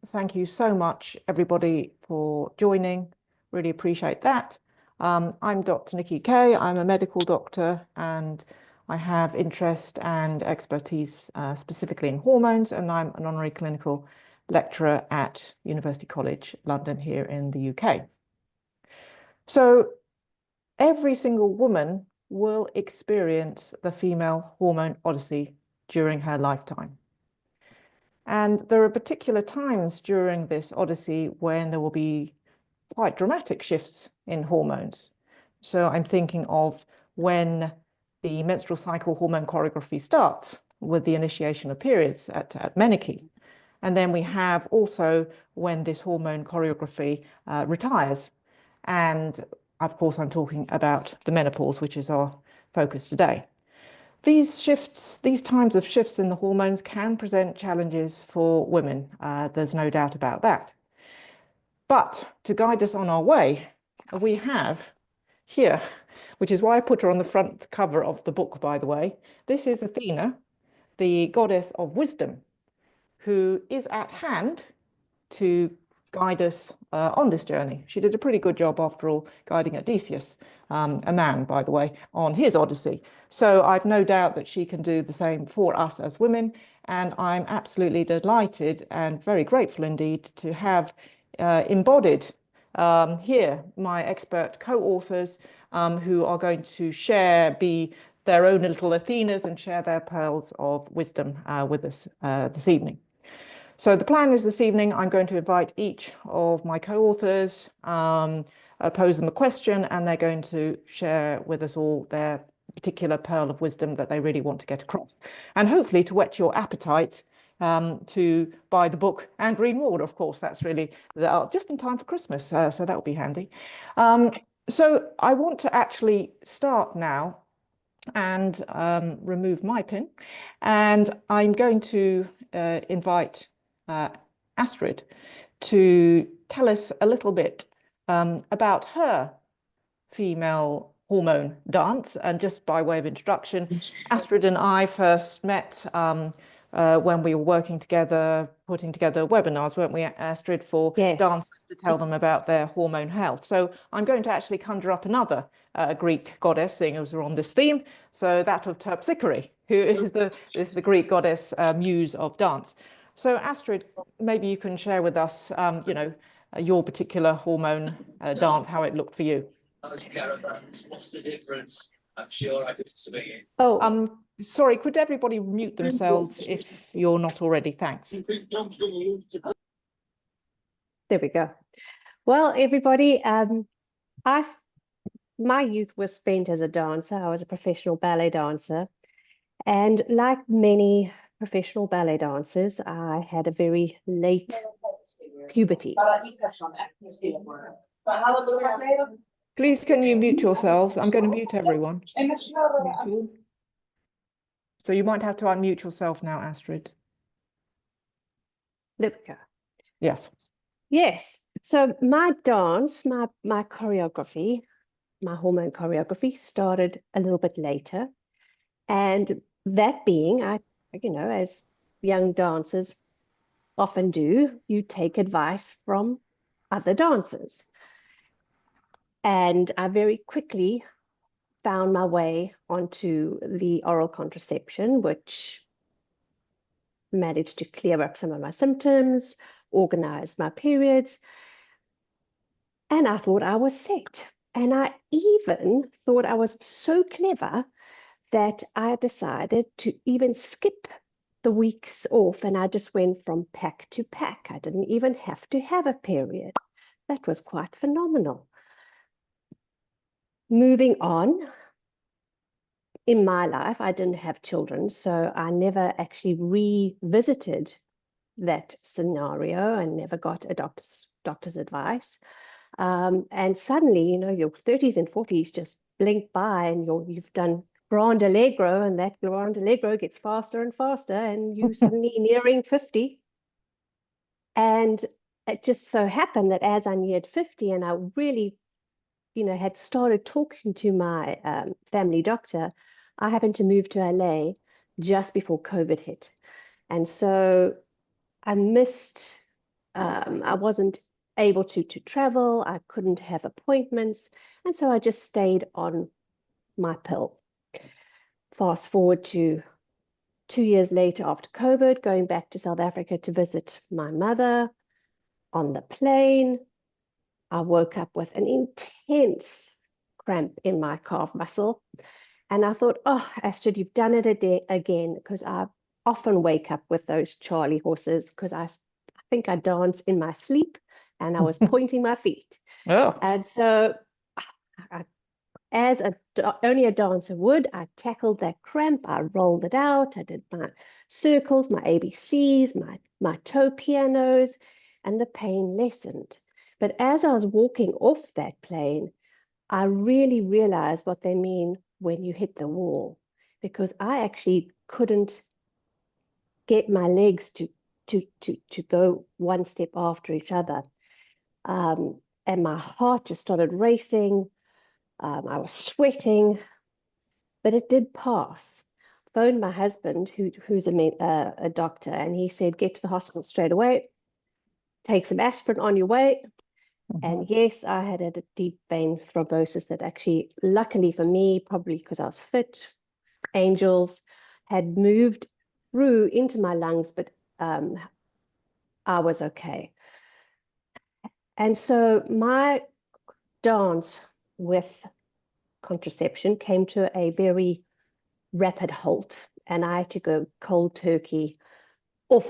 Thank you so much, everybody, for joining. Really appreciate that. I'm Dr. Nikki Kay. I'm a medical doctor and I have interest and expertise specifically in hormones, and I'm an honorary clinical lecturer at University College London here in the UK. So every single woman will experience the female hormone odyssey during her lifetime. And there are particular times during this odyssey when there will be quite dramatic shifts in hormones. So I'm thinking of when the menstrual cycle hormone choreography starts with the initiation of periods at menarche. And then we have also when this hormone choreography retires. And of course, I'm talking about the menopause, which is our focus today. These shifts, these times of shifts in the hormones can present challenges for women. There's no doubt about that. But to guide us on our way, we have here, which is why I put her on the front cover of the book, by the way. This is Athena, the goddess of wisdom, who is at hand to guide us on this journey. She did a pretty good job, after all, guiding Odysseus, a man, by the way, on his Odyssey. So I've no doubt that she can do the same for us as women. And I'm absolutely delighted and very grateful indeed to have embodied here my expert co-authors who are going to be their own little Athenas and share their pearls of wisdom with us this evening. So the plan is this evening, I'm going to invite each of my co-authors, pose them a question, and they're going to share with us all their particular pearl of wisdom that they really want to get across. And hopefully to whet your appetite to buy the book and read more, of course. That's really just in time for Christmas, so that will be handy. So I want to actually start now and remove my pin. And I'm going to invite Astrid to tell us a little bit about her female hormone dance. And just by way of introduction, Astrid and I first met when we were working together, putting together webinars, weren't we, Astrid, for dancers to tell them about their hormone health. So I'm going to actually conjure up another Greek goddess, seeing as we're on this theme. So that of Terpsichore, who is the Greek goddess muse of dance. So Astrid, maybe you can share with us, your particular hormone dance, how it looked for you. What's the difference? I'm sure I could swing it. Oh, sorry, could everybody mute themselves if you're not already? Thanks. There we go. Well, everybody, my youth was spent as a dancer. I was a professional ballet dancer. And like many professional ballet dancers, I had a very late puberty. Please, can you mute yourselves? I'm going to mute everyone. So you might have to unmute yourself now, Astrid. There we go. Yes. Yes. So my dance, my choreography, my hormone choreography started a little bit later. And that being, as young dancers often do, you take advice from other dancers. And I very quickly found my way onto the oral contraception, which managed to clear up some of my symptoms, organize my periods. And I thought I was set. And I even thought I was so clever that I decided to even skip the weeks off, and I just went from pack to pack. I didn't even have to have a period. That was quite phenomenal. Moving on, in my life, I didn't have children, so I never actually revisited that scenario and never got a doctor's advice. And suddenly, your 30s and 40s just blink by, and you've done Grand Allegro, and that Grand Allegro gets faster and faster, and you suddenly nearing 50. And it just so happened that as I neared 50 and I really, had started talking to my family doctor, I happened to move to LA just before COVID hit. And so I missed I wasn't able to travel. I couldn't have appointments. And so I just stayed on my pill. Fast forward to 2 years later after COVID, going back to South Africa to visit my mother. On the plane, I woke up with an intense cramp in my calf muscle. And I thought, oh, Astrid, you've done it again, because I often wake up with those Charlie horses, because I think I dance in my sleep and I was pointing my feet. Oh, And so, as only a dancer would, I tackled that cramp. I rolled it out. I did my circles, my ABCs, my toe pianos, and the pain lessened. But as I was walking off that plane, I really realized what they mean when you hit the wall, because I actually couldn't get my legs to go one step after each other. And my heart just started racing. I was sweating, but it did pass. Phoned my husband, who's a doctor, and he said, get to the hospital straight away. Take some aspirin on your way. And yes, I had a deep vein thrombosis that actually, luckily for me, probably because I was fit, angels had moved through into my lungs, but I was okay. And so my dance with contraception came to a very rapid halt, and I had to go cold turkey off.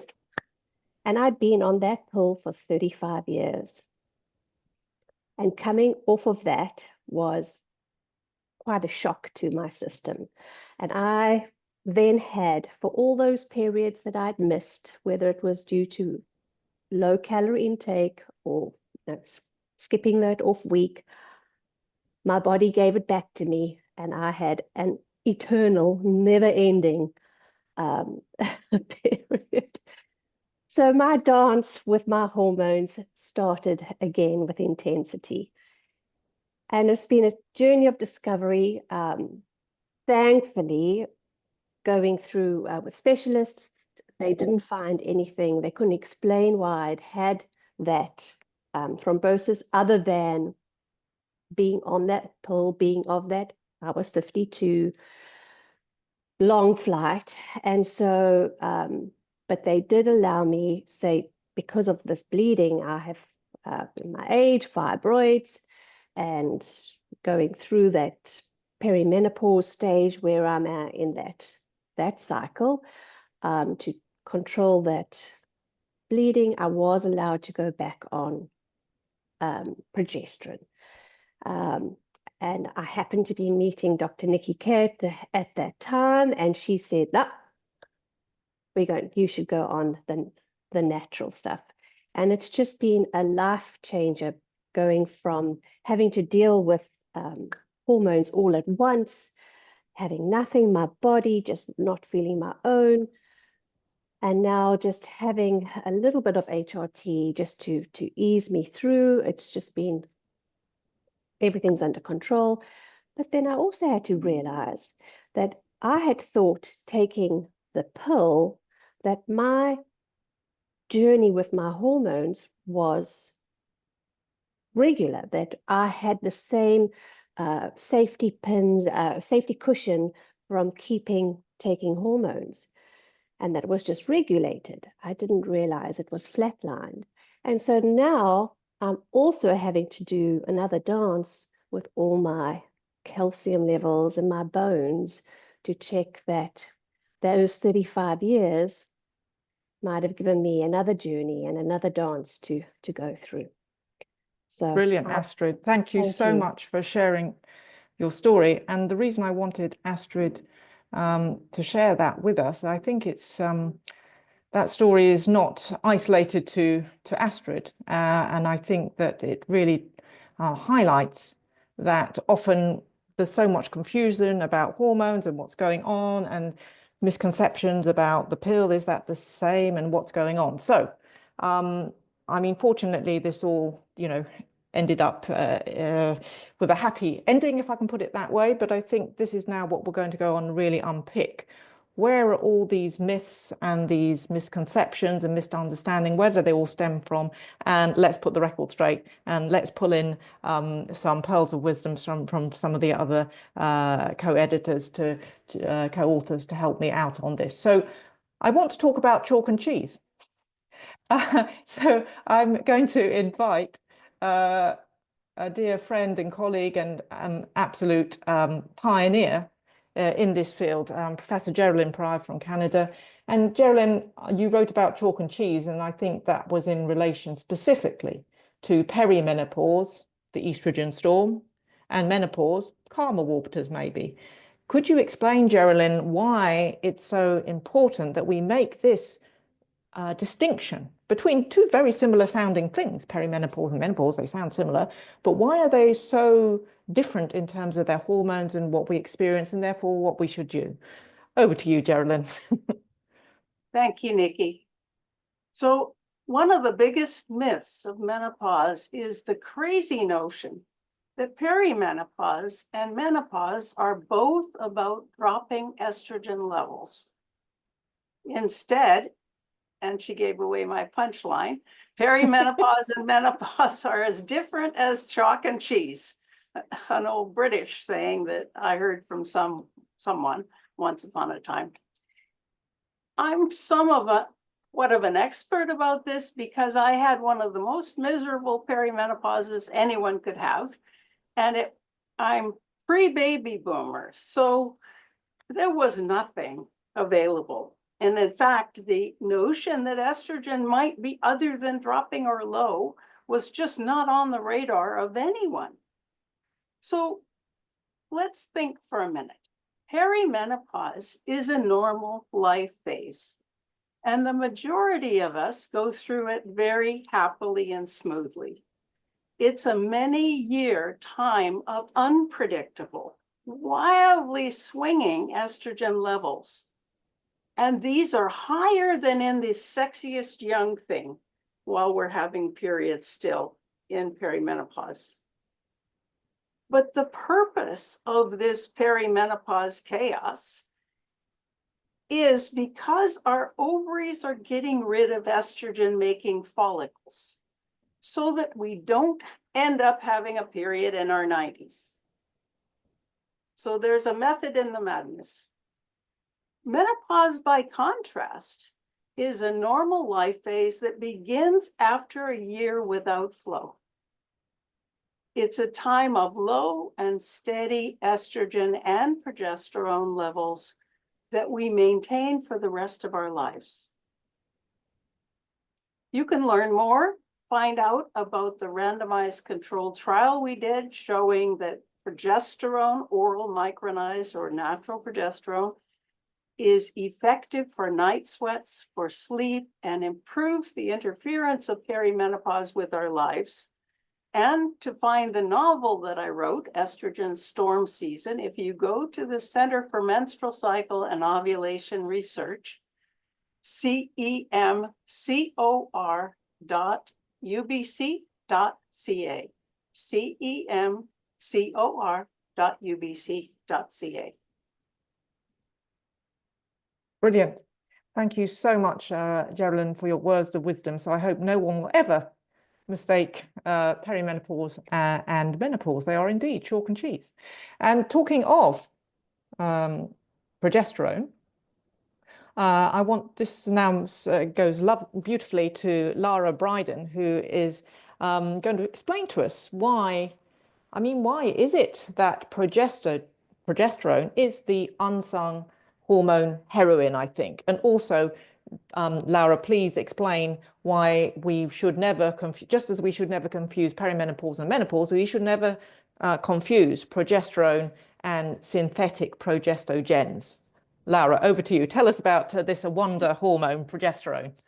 And I'd been on that pill for 35 years. And coming off of that was quite a shock to my system. And I then had, for all those periods that I'd missed, whether it was due to low calorie intake or skipping that off week, my body gave it back to me, and I had an eternal, never-ending period. So my dance with my hormones started again with intensity. And it's been a journey of discovery. Thankfully, going through with specialists, they didn't find anything. They couldn't explain why I'd had that thrombosis, other than being on that pill, being of that. I was 52, long flight. And so, but they did allow me, say, because of this bleeding, I have in my age, fibroids, and going through that perimenopause stage where I'm in that cycle, to control that bleeding, I was allowed to go back on progesterone. And I happened to be meeting Dr. Nikki Kay at that time, and she said, no, you should go on the natural stuff. And it's just been a life changer, going from having to deal with hormones all at once, having nothing, my body just not feeling my own, and now just having a little bit of HRT just to ease me through. It's just been, everything's under control. But then I also had to realize that I had thought, taking the pill, that my journey with my hormones was regular, that I had the same safety pins, safety cushion from taking hormones, and that was just regulated. I didn't realize it was flatlined. And so now I'm also having to do another dance with all my calcium levels and my bones to check that those 35 years might have given me another journey and another dance to go through. So brilliant, Astrid. Thank you Thank so you. much for sharing your story. And the reason I wanted Astrid to share that with us, I think it's that story is not isolated to Astrid. And I think that it really highlights that often there's so much confusion about hormones and what's going on, and misconceptions about the pill. Is that the same, and what's going on? So, I mean, fortunately, this all, ended up with a happy ending, if I can put it that way. But I think this is now what we're going to go on and really unpick where are all these myths and these misconceptions and misunderstanding, where do they all stem from? And let's put the record straight, and let's pull in some pearls of wisdom from some of the other co-editors co-authors to help me out on this. So I want to talk about chalk and cheese. So I'm going to invite a dear friend and colleague and absolute pioneer in this field, Professor Geraldine Pryor from Canada. And Geraldine, you wrote about chalk and cheese, and I think that was in relation specifically to perimenopause, the estrogen storm, and menopause, calmer waters maybe. Could you explain, Geraldine, why it's so important that we make this distinction between two very similar sounding things, perimenopause and menopause? They sound similar, but why are they so different in terms of their hormones and what we experience, and therefore what we should do? Over to you, Geraldine. Thank you, Nikki. So one of the biggest myths of menopause is the crazy notion that perimenopause and menopause are both about dropping estrogen levels. Instead, and she gave away my punchline, perimenopause and menopause are as different as chalk and cheese, an old British saying that I heard from someone once upon a time. I'm somewhat of an expert about this because I had one of the most miserable perimenopauses anyone could have, and I'm pre-baby boomer, so there was nothing available. And in fact, the notion that estrogen might be other than dropping or low was just not on the radar of anyone. So let's think for a minute. Perimenopause is a normal life phase, and the majority of us go through it very happily and smoothly. It's a many-year time of unpredictable, wildly swinging estrogen levels. And these are higher than in the sexiest young thing while we're having periods still in perimenopause. But the purpose of this perimenopause chaos is because our ovaries are getting rid of estrogen-making follicles so that we don't end up having a period in our 90s. So there's a method in the madness. Menopause, by contrast, is a normal life phase that begins after a year without flow. It's a time of low and steady estrogen and progesterone levels that we maintain for the rest of our lives. You can learn more, find out about the randomized controlled trial we did showing that progesterone, oral micronized or natural progesterone, is effective for night sweats, for sleep, and improves the interference of perimenopause with our lives. And to find the novel that I wrote, Estrogen Storm Season, if you go to the Center for Menstrual Cycle and Ovulation Research, cemcor.ubc.ca, cemcor.ubc.ca. Brilliant. Thank you so much, Geraldine, for your words of wisdom. So I hope no one will ever mistake perimenopause and menopause. They are indeed chalk and cheese. And talking of progesterone, I want this now goes beautifully to Lara Bryden, who is going to explain to us why is it that progesterone is the unsung hormone heroine, I think. And also, Laura, please explain why we should never confuse, just as we should never confuse perimenopause and menopause, we should never confuse progesterone and synthetic progestogens. Laura, over to you. Tell us about this wonder hormone, progesterone.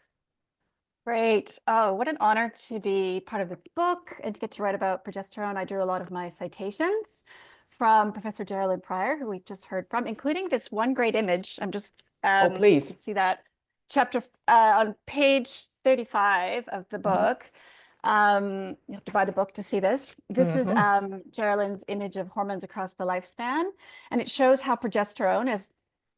Great. Oh, what an honor to be part of this book and to get to write about progesterone. I drew a lot of my citations from Professor Geraldine Pryor, who we just heard from, including this one great image. I'm just Oh, please. you can see that chapter on page 35 of the book. You have to buy the book to see this. This is Geraldine's image of hormones across the lifespan, and it shows how progesterone, as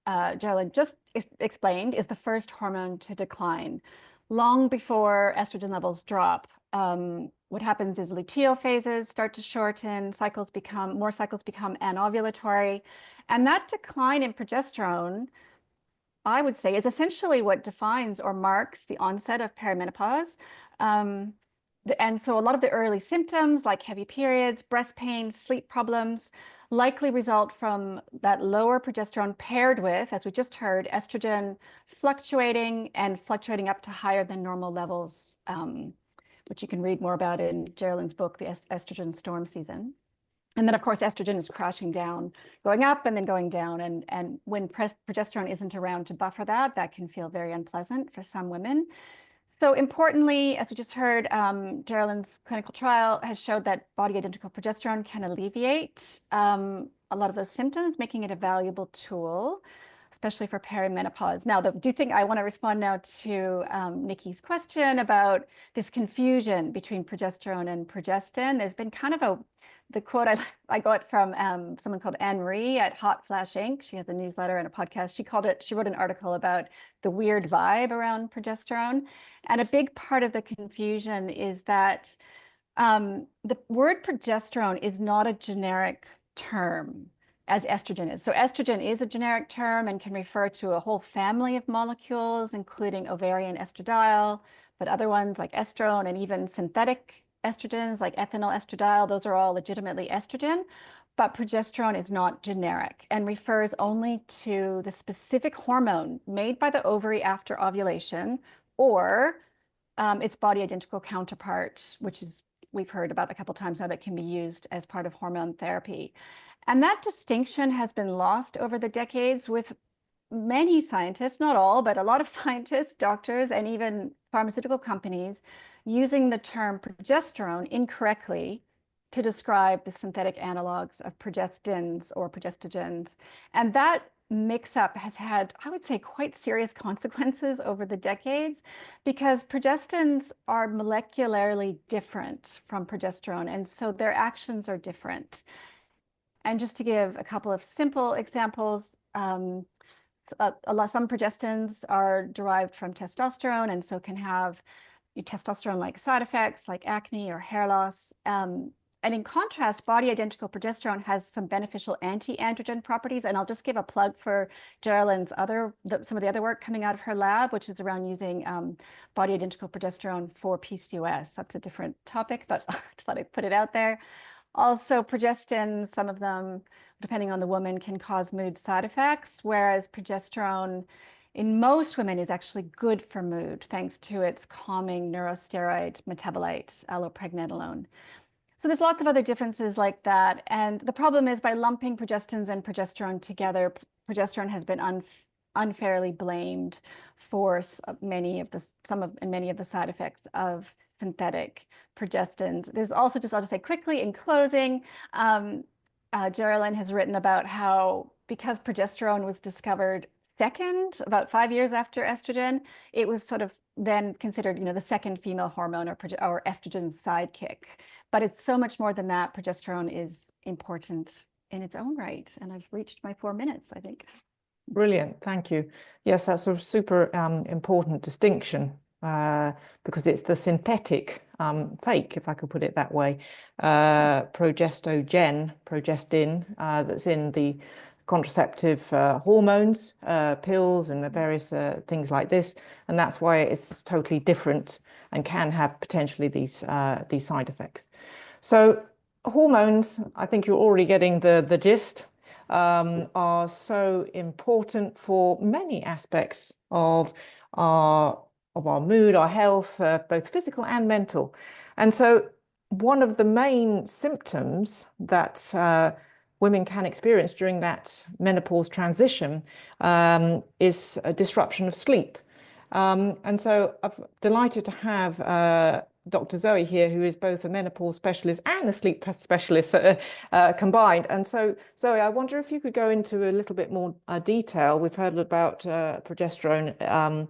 Geraldine just explained, is the first hormone to decline long before estrogen levels drop. What happens is luteal phases start to shorten, more cycles become anovulatory, and that decline in progesterone, I would say, is essentially what defines or marks the onset of perimenopause. And so a lot of the early symptoms like heavy periods, breast pain, sleep problems likely result from that lower progesterone paired with, as we just heard, estrogen fluctuating up to higher than normal levels, which you can read more about in Geraldine's book, The Estrogen Storm Season. And then, of course, estrogen is crashing down, going up and then going down. And when progesterone isn't around to buffer that, that can feel very unpleasant for some women. So importantly, as we just heard, Geraldine's clinical trial has showed that body-identical progesterone can alleviate a lot of those symptoms, making it a valuable tool, especially for perimenopause. Now, I want to respond now to Nikki's question about this confusion between progesterone and progestin. There's been kind of the quote I got from someone called Anne Marie at Hot Flash Inc. She has a newsletter and a podcast. She wrote an article about the weird vibe around progesterone. And a big part of the confusion is that the word progesterone is not a generic term as estrogen is. So estrogen is a generic term and can refer to a whole family of molecules, including ovarian estradiol, but other ones like estrone and even synthetic estrogens like ethinyl estradiol, those are all legitimately estrogen, but progesterone is not generic and refers only to the specific hormone made by the ovary after ovulation or its body identical counterpart, which is we've heard about a couple times now that can be used as part of hormone therapy. And that distinction has been lost over the decades with many scientists, not all, but a lot of scientists, doctors, and even pharmaceutical companies using the term progesterone incorrectly to describe the synthetic analogs of progestins or progestogens. And that mix-up has had, I would say, quite serious consequences over the decades because progestins are molecularly different from progesterone, and so their actions are different. And just to give a couple of simple examples, some progestins are derived from testosterone and so can have testosterone-like side effects like acne or hair loss. And in contrast, body-identical progesterone has some beneficial anti-androgen properties. And I'll just give a plug for Geraldine's some of the other work coming out of her lab, which is around using body-identical progesterone for PCOS. That's a different topic, but I just thought I'd put it out there. Also, progestins, some of them, depending on the woman, can cause mood side effects, whereas progesterone in most women is actually good for mood, thanks to its calming neurosteroid metabolite, allopregnanolone. So there's lots of other differences like that. And the problem is by lumping progestins and progesterone together, progesterone has been unfairly blamed for many of the side effects of synthetic progestins. There's also I'll just say quickly in closing, Geraldine has written about how because progesterone was discovered second, about 5 years after estrogen, it was sort of then considered, the second female hormone or estrogen's sidekick. But it's so much more than that. Progesterone is important in its own right. And I've reached my 4 minutes, I think. Brilliant, thank you. Yes, that's a super important distinction because it's the synthetic fake, if I could put it that way, progestin that's in the contraceptive hormones, pills and the various things like this. And that's why it's totally different and can have potentially these side effects. So hormones, I think you're already getting the gist, are so important for many aspects of our mood, our health, both physical and mental. And so one of the main symptoms that women can experience during that menopause transition is a disruption of sleep. And so I'm delighted to have Dr. Zoe here, who is both a menopause specialist and a sleep specialist combined. And so, Zoe, I wonder if you could go into a little bit more detail. We've heard about progesterone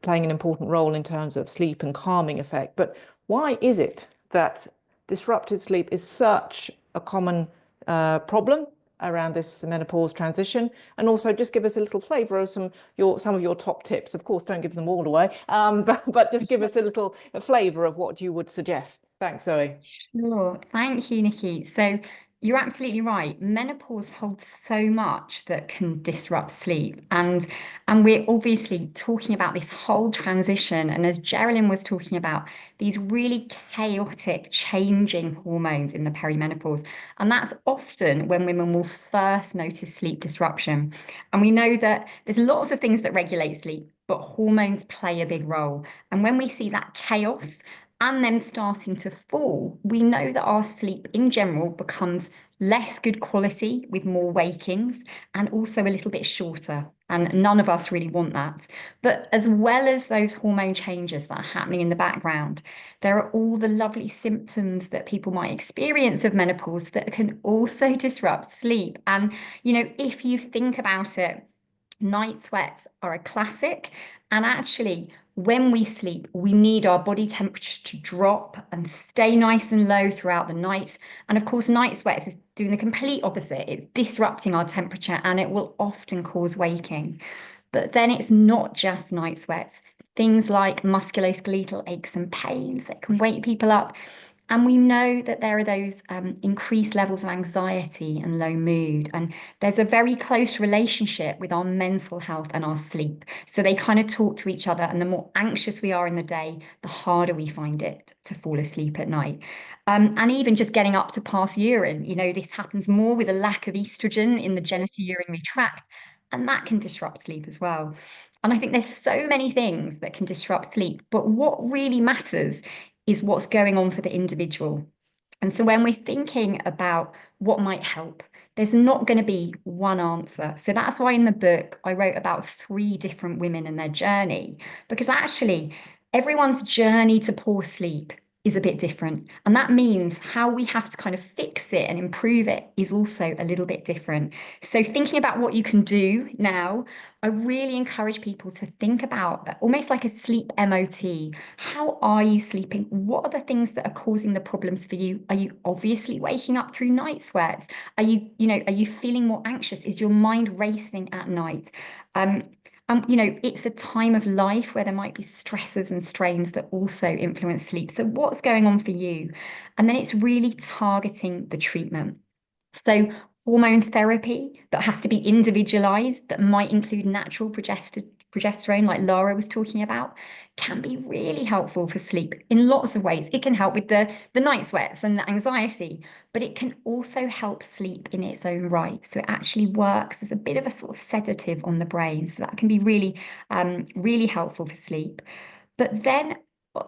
playing an important role in terms of sleep and calming effect. But why is it that disrupted sleep is such a common problem around this menopause transition, and also just give us a little flavour of some of your top tips. Of course, don't give them all away, but just give us a little flavour of what you would suggest. Thanks, Zoe. Sure. Thank you, Nikki. So you're absolutely right. Menopause holds so much that can disrupt sleep. And we're obviously talking about this whole transition. And as Geraldine was talking about, these really chaotic changing hormones in the perimenopause. And that's often when women will first notice sleep disruption. And we know that there's lots of things that regulate sleep, but hormones play a big role. And when we see that chaos, and then starting to fall, we know that our sleep in general becomes less good quality with more wakings and also a little bit shorter. And none of us really want that. But as well as those hormone changes that are happening in the background, there are all the lovely symptoms that people might experience of menopause that can also disrupt sleep. And, if you think about it, night sweats are a classic. And actually, when we sleep, we need our body temperature to drop and stay nice and low throughout the night. And of course, night sweats is doing the complete opposite. It's disrupting our temperature and it will often cause waking. But then it's not just night sweats. Things like musculoskeletal aches and pains that can wake people up. And we know that there are those increased levels of anxiety and low mood. And there's a very close relationship with our mental health and our sleep. So they kind of talk to each other. And the more anxious we are in the day, the harder we find it to fall asleep at night. And even just getting up to pass urine, this happens more with a lack of estrogen in the genitourinary tract. And that can disrupt sleep as well. And I think there's so many things that can disrupt sleep. But what really matters is what's going on for the individual. And so when we're thinking about what might help, there's not going to be one answer. So that's why in the book, I wrote about 3 different women and their journey, because actually everyone's journey to poor sleep is a bit different. And that means how we have to kind of fix it and improve it is also a little bit different. So thinking about what you can do now, I really encourage people to think about almost like a sleep MOT. How are you sleeping? What are the things that are causing the problems for you? Are you obviously waking up through night sweats? Are you feeling more anxious? Is your mind racing at night? It's a time of life where there might be stresses and strains that also influence sleep. So what's going on for you? And then it's really targeting the treatment. So hormone therapy that has to be individualized, that might include natural progesterone, like Lara was talking about, can be really helpful for sleep in lots of ways. It can help with the night sweats and the anxiety, but it can also help sleep in its own right. So it actually works as a bit of a sort of sedative on the brain. So that can be really, really helpful for sleep. But then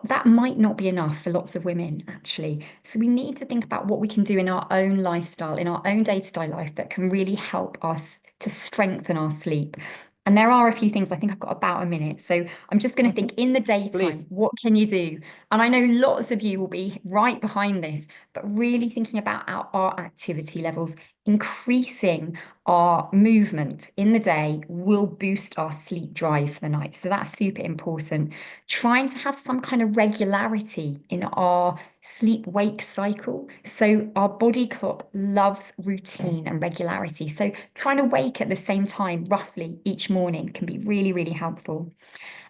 that might not be enough for lots of women, actually. So we need to think about what we can do in our own lifestyle, in our own day-to-day life that can really help us to strengthen our sleep. And there are a few things. I think I've got about a minute. So I'm just going to think in the daytime, Please. what can you do? And I know lots of you will be right behind this, but really thinking about our activity levels, increasing our movement in the day will boost our sleep drive for the night. So that's super important. Trying to have some kind of regularity in our sleep-wake cycle. So our body clock loves routine and regularity. So trying to wake at the same time, roughly each morning, can be really, really helpful.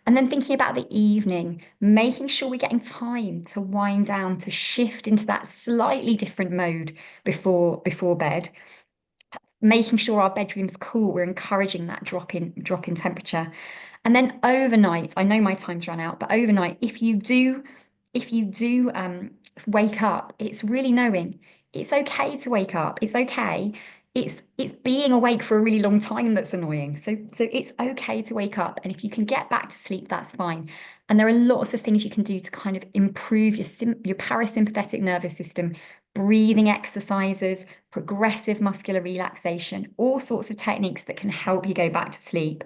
And then thinking about the evening, making sure we're getting time to wind down, to shift into that slightly different mode before bed. Making sure our bedroom's cool, we're encouraging that drop in temperature. And then overnight, I know my time's run out, but overnight, if you do wake up, it's really knowing it's okay to wake up. It's okay. It's being awake for a really long time that's annoying. So it's okay to wake up, and if you can get back to sleep, that's fine. And there are lots of things you can do to kind of improve your parasympathetic nervous system, breathing exercises, progressive muscular relaxation, all sorts of techniques that can help you go back to sleep.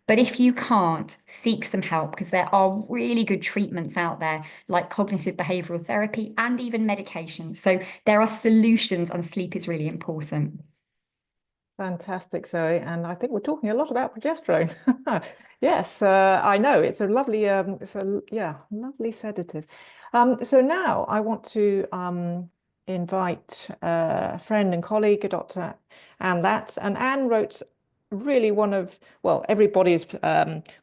But if you can't, seek some help, because there are really good treatments out there, like cognitive behavioral therapy and even medication. So there are solutions, and sleep is really important. Fantastic, Zoe. And I think we're talking a lot about progesterone. Yes, I know. It's a lovely, lovely sedative. So now I want to invite a friend and colleague, Dr. Anne Latz. And Anne wrote really well, everybody's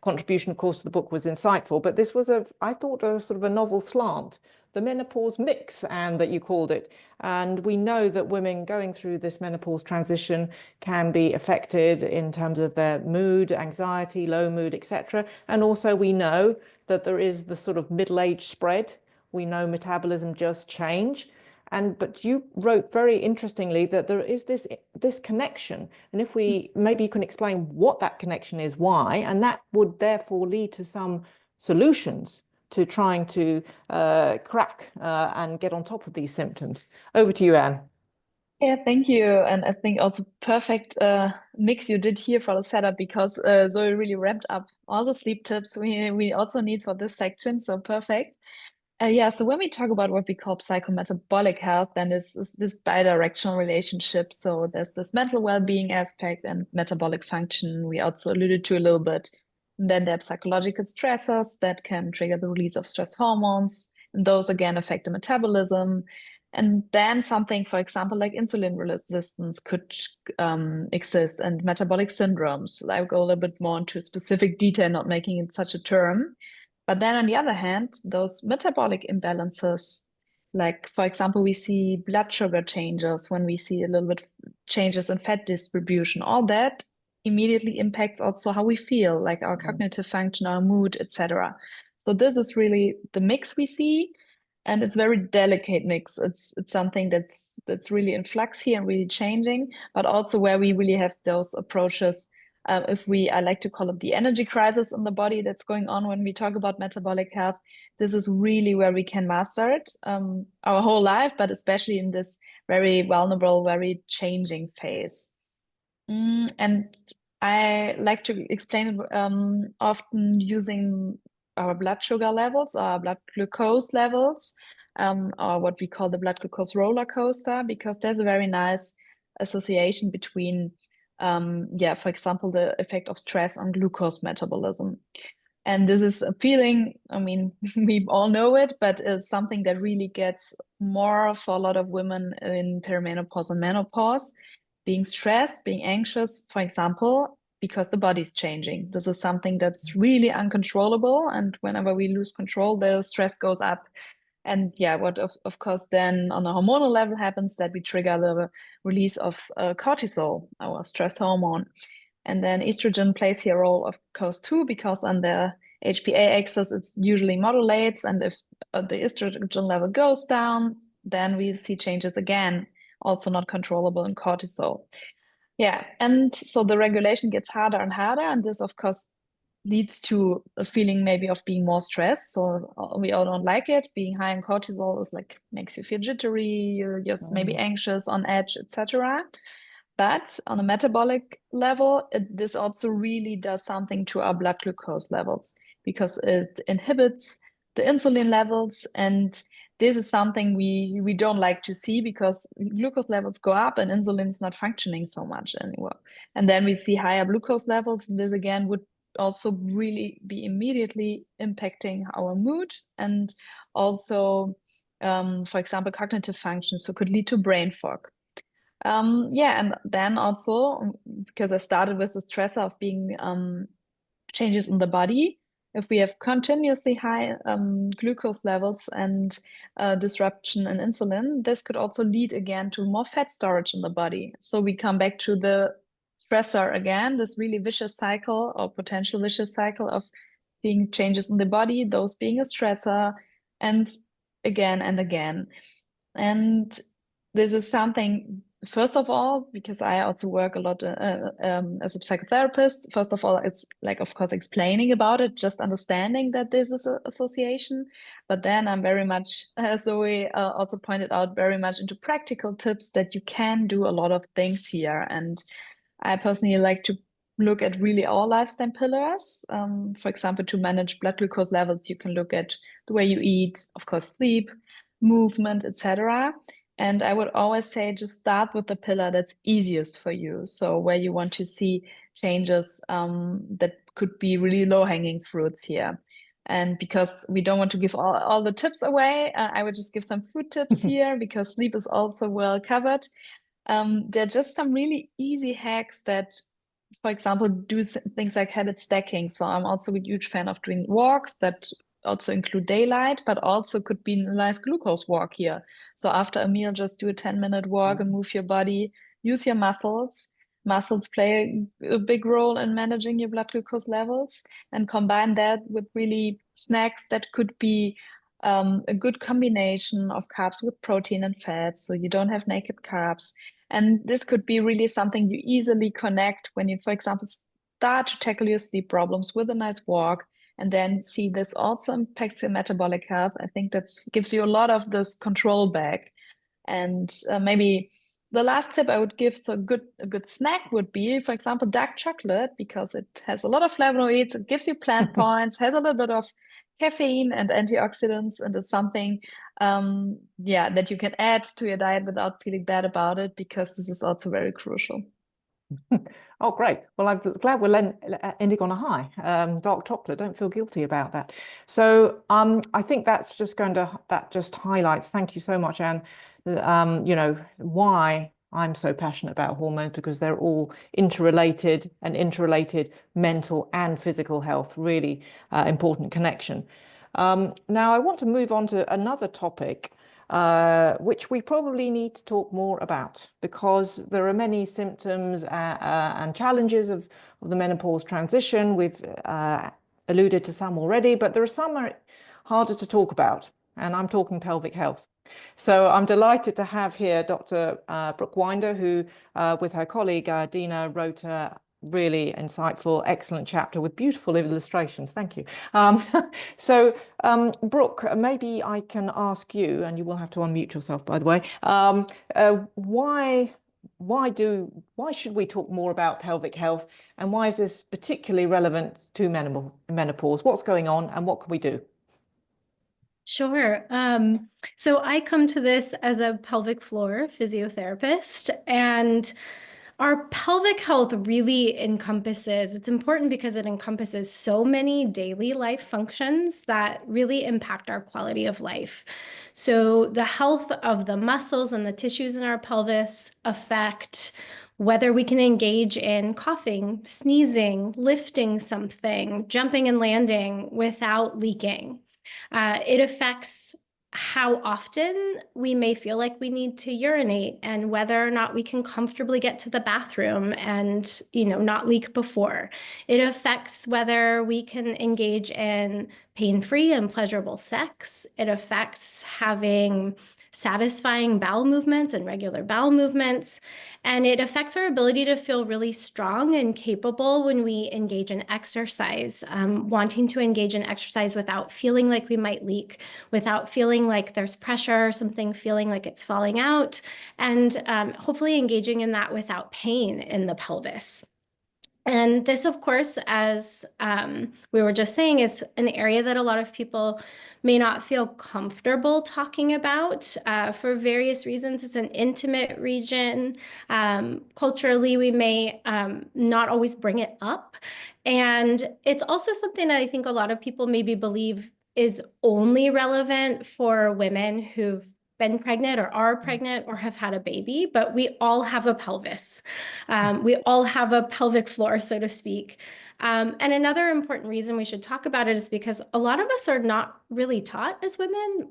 contribution, of course, to the book was insightful, but this was I thought, a sort of a novel slant, the menopause mix, and that you called it. And we know that women going through this menopause transition can be affected in terms of their mood, anxiety, low mood, etc. And also we know that there is the sort of middle-age spread. We know metabolism just change. But you wrote very interestingly that there is this connection. And if maybe you can explain what that connection is, why, and that would therefore lead to some solutions to trying to crack and get on top of these symptoms. Over to you, Anne. Yeah, thank you. And I think also perfect mix you did here for the setup, because Zoe really ramped up all the sleep tips we also need for this section. So perfect. Yeah, so when we talk about what we call psychometabolic health, then this is this bidirectional relationship. So there's this mental well-being aspect and metabolic function we also alluded to a little bit. And then there are psychological stressors that can trigger the release of stress hormones, and those again affect the metabolism. And then something, for example, like insulin resistance could exist, and metabolic syndromes. I will go a little bit more into specific detail, not making it such a term. But then on the other hand, those metabolic imbalances, like for example, we see blood sugar changes, when we see a little bit changes in fat distribution, all that immediately impacts also how we feel, like our cognitive function, our mood, etc. So this is really the mix we see, and it's very delicate mix. It's something that's really in flux here and really changing, but also where we really have those approaches. I like to call it the energy crisis in the body that's going on when we talk about metabolic health. This is really where we can master it our whole life, but especially in this very vulnerable, very changing phase. And I like to explain it often using our blood sugar levels, our blood glucose levels, or what we call the blood glucose roller coaster, because there's a very nice association between for example, the effect of stress on glucose metabolism. And this is a feeling, I mean, we all know it, but it's something that really gets more for a lot of women in perimenopause and menopause, being stressed, being anxious, for example, because the body's changing. This is something that's really uncontrollable. And whenever we lose control, the stress goes up. And yeah, what of course then on a hormonal level happens, that we trigger the release of cortisol, our stress hormone. And then estrogen plays here a role, of course, too, because on the HPA axis, it usually modulates. And if the estrogen level goes down, then we see changes again, also not controllable in cortisol. Yeah, and so the regulation gets harder and harder. And this, of course, leads to a feeling maybe of being more stressed. So we all don't like it. Being high in cortisol is like, makes you feel jittery, you're just maybe anxious, on edge, etc. But on a metabolic level, this also really does something to our blood glucose levels, because it inhibits the insulin levels. And this is something we don't like to see, because glucose levels go up and insulin is not functioning so much anymore. And then we see higher glucose levels. And this again would also really be immediately impacting our mood, and also, for example, cognitive function. So could lead to brain fog. And then also, because I started with the stressor of being changes in the body, if we have continuously high glucose levels and disruption in insulin, this could also lead again to more fat storage in the body. So we come back to the stressor again, this really vicious cycle or potential vicious cycle of seeing changes in the body, those being a stressor, and again and again. And this is something, first of all, because I also work a lot as a psychotherapist. First of all, it's like, of course, explaining about it, just understanding that this is an association. But then I'm very much, as Zoe also pointed out, very much into practical tips that you can do a lot of things here. And I personally like to look at really all lifestyle pillars. For example, to manage blood glucose levels, you can look at the way you eat, of course, sleep, movement, etc. And I would always say just start with the pillar that's easiest for you. So where you want to see changes that could be really low-hanging fruits here. And because we don't want to give all the tips away, I would just give some food tips here because sleep is also well covered. There are just some really easy hacks that, for example, do things like habit stacking. So I'm also a huge fan of doing walks that also include daylight, but also could be a nice glucose walk here. So after a meal, just do a 10-minute walk and move your body, use your muscles. Muscles play a big role in managing your blood glucose levels, and combine that with really snacks that could be a good combination of carbs with protein and fats. So you don't have naked carbs. And this could be really something you easily connect when you, for example, start to tackle your sleep problems with a nice walk, and then see this also impacts your metabolic health. I think that gives you a lot of this control back. And maybe the last tip I would give, so a good snack would be, for example, dark chocolate, because it has a lot of flavonoids, it gives you plant points, has a little bit of caffeine and antioxidants, and is something that you can add to your diet without feeling bad about it, because this is also very crucial. Oh, great. Well, I'm glad we're ending on a high. Dark chocolate, don't feel guilty about that. So I think that just highlights, thank you so much, Anne, why I'm so passionate about hormones, because they're all interrelated, and interrelated mental and physical health, really important connection. Now, I want to move on to another topic, which we probably need to talk more about, because there are many symptoms and challenges of the menopause transition. We've alluded to some already, but there are some are harder to talk about, and I'm talking pelvic health. So I'm delighted to have here Dr. Brooke Winder, who with her colleague Dina wrote a really insightful, excellent chapter with beautiful illustrations. Thank you. Brooke, maybe I can ask you, and you will have to unmute yourself, by the way, why should we talk more about pelvic health, and why is this particularly relevant to menopause? What's going on, and what can we do? Sure. So I come to this as a pelvic floor physiotherapist, and our pelvic health really it's important because it encompasses so many daily life functions that really impact our quality of life. So the health of the muscles and the tissues in our pelvis affect whether we can engage in coughing, sneezing, lifting something, jumping and landing without leaking. It affects how often we may feel like we need to urinate, and whether or not we can comfortably get to the bathroom and, not leak before. It affects whether we can engage in pain-free and pleasurable sex. It affects having satisfying bowel movements and regular bowel movements. And it affects our ability to feel really strong and capable when we engage in exercise, wanting to engage in exercise without feeling like we might leak, without feeling like there's pressure, something feeling like it's falling out, and hopefully engaging in that without pain in the pelvis. And this, of course, as we were just saying, is an area that a lot of people may not feel comfortable talking about for various reasons. It's an intimate region. Culturally, we may not always bring it up. And it's also something that I think a lot of people maybe believe is only relevant for women who've been pregnant or are pregnant or have had a baby, but we all have a pelvis. We all have a pelvic floor, so to speak. And another important reason we should talk about it is because a lot of us are not really taught as women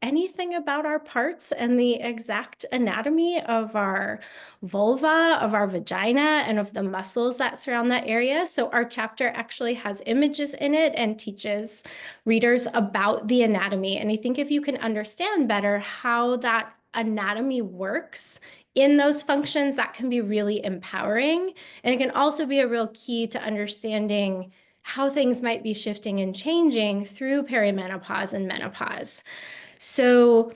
anything about our parts and the exact anatomy of our vulva, of our vagina, and of the muscles that surround that area. So our chapter actually has images in it and teaches readers about the anatomy. And I think if you can understand better how that anatomy works in those functions, that can be really empowering. And it can also be a real key to understanding how things might be shifting and changing through perimenopause and menopause. So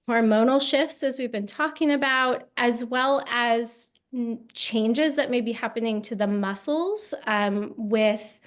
hormonal shifts, as we've been talking about, as well as changes that may be happening to the muscles with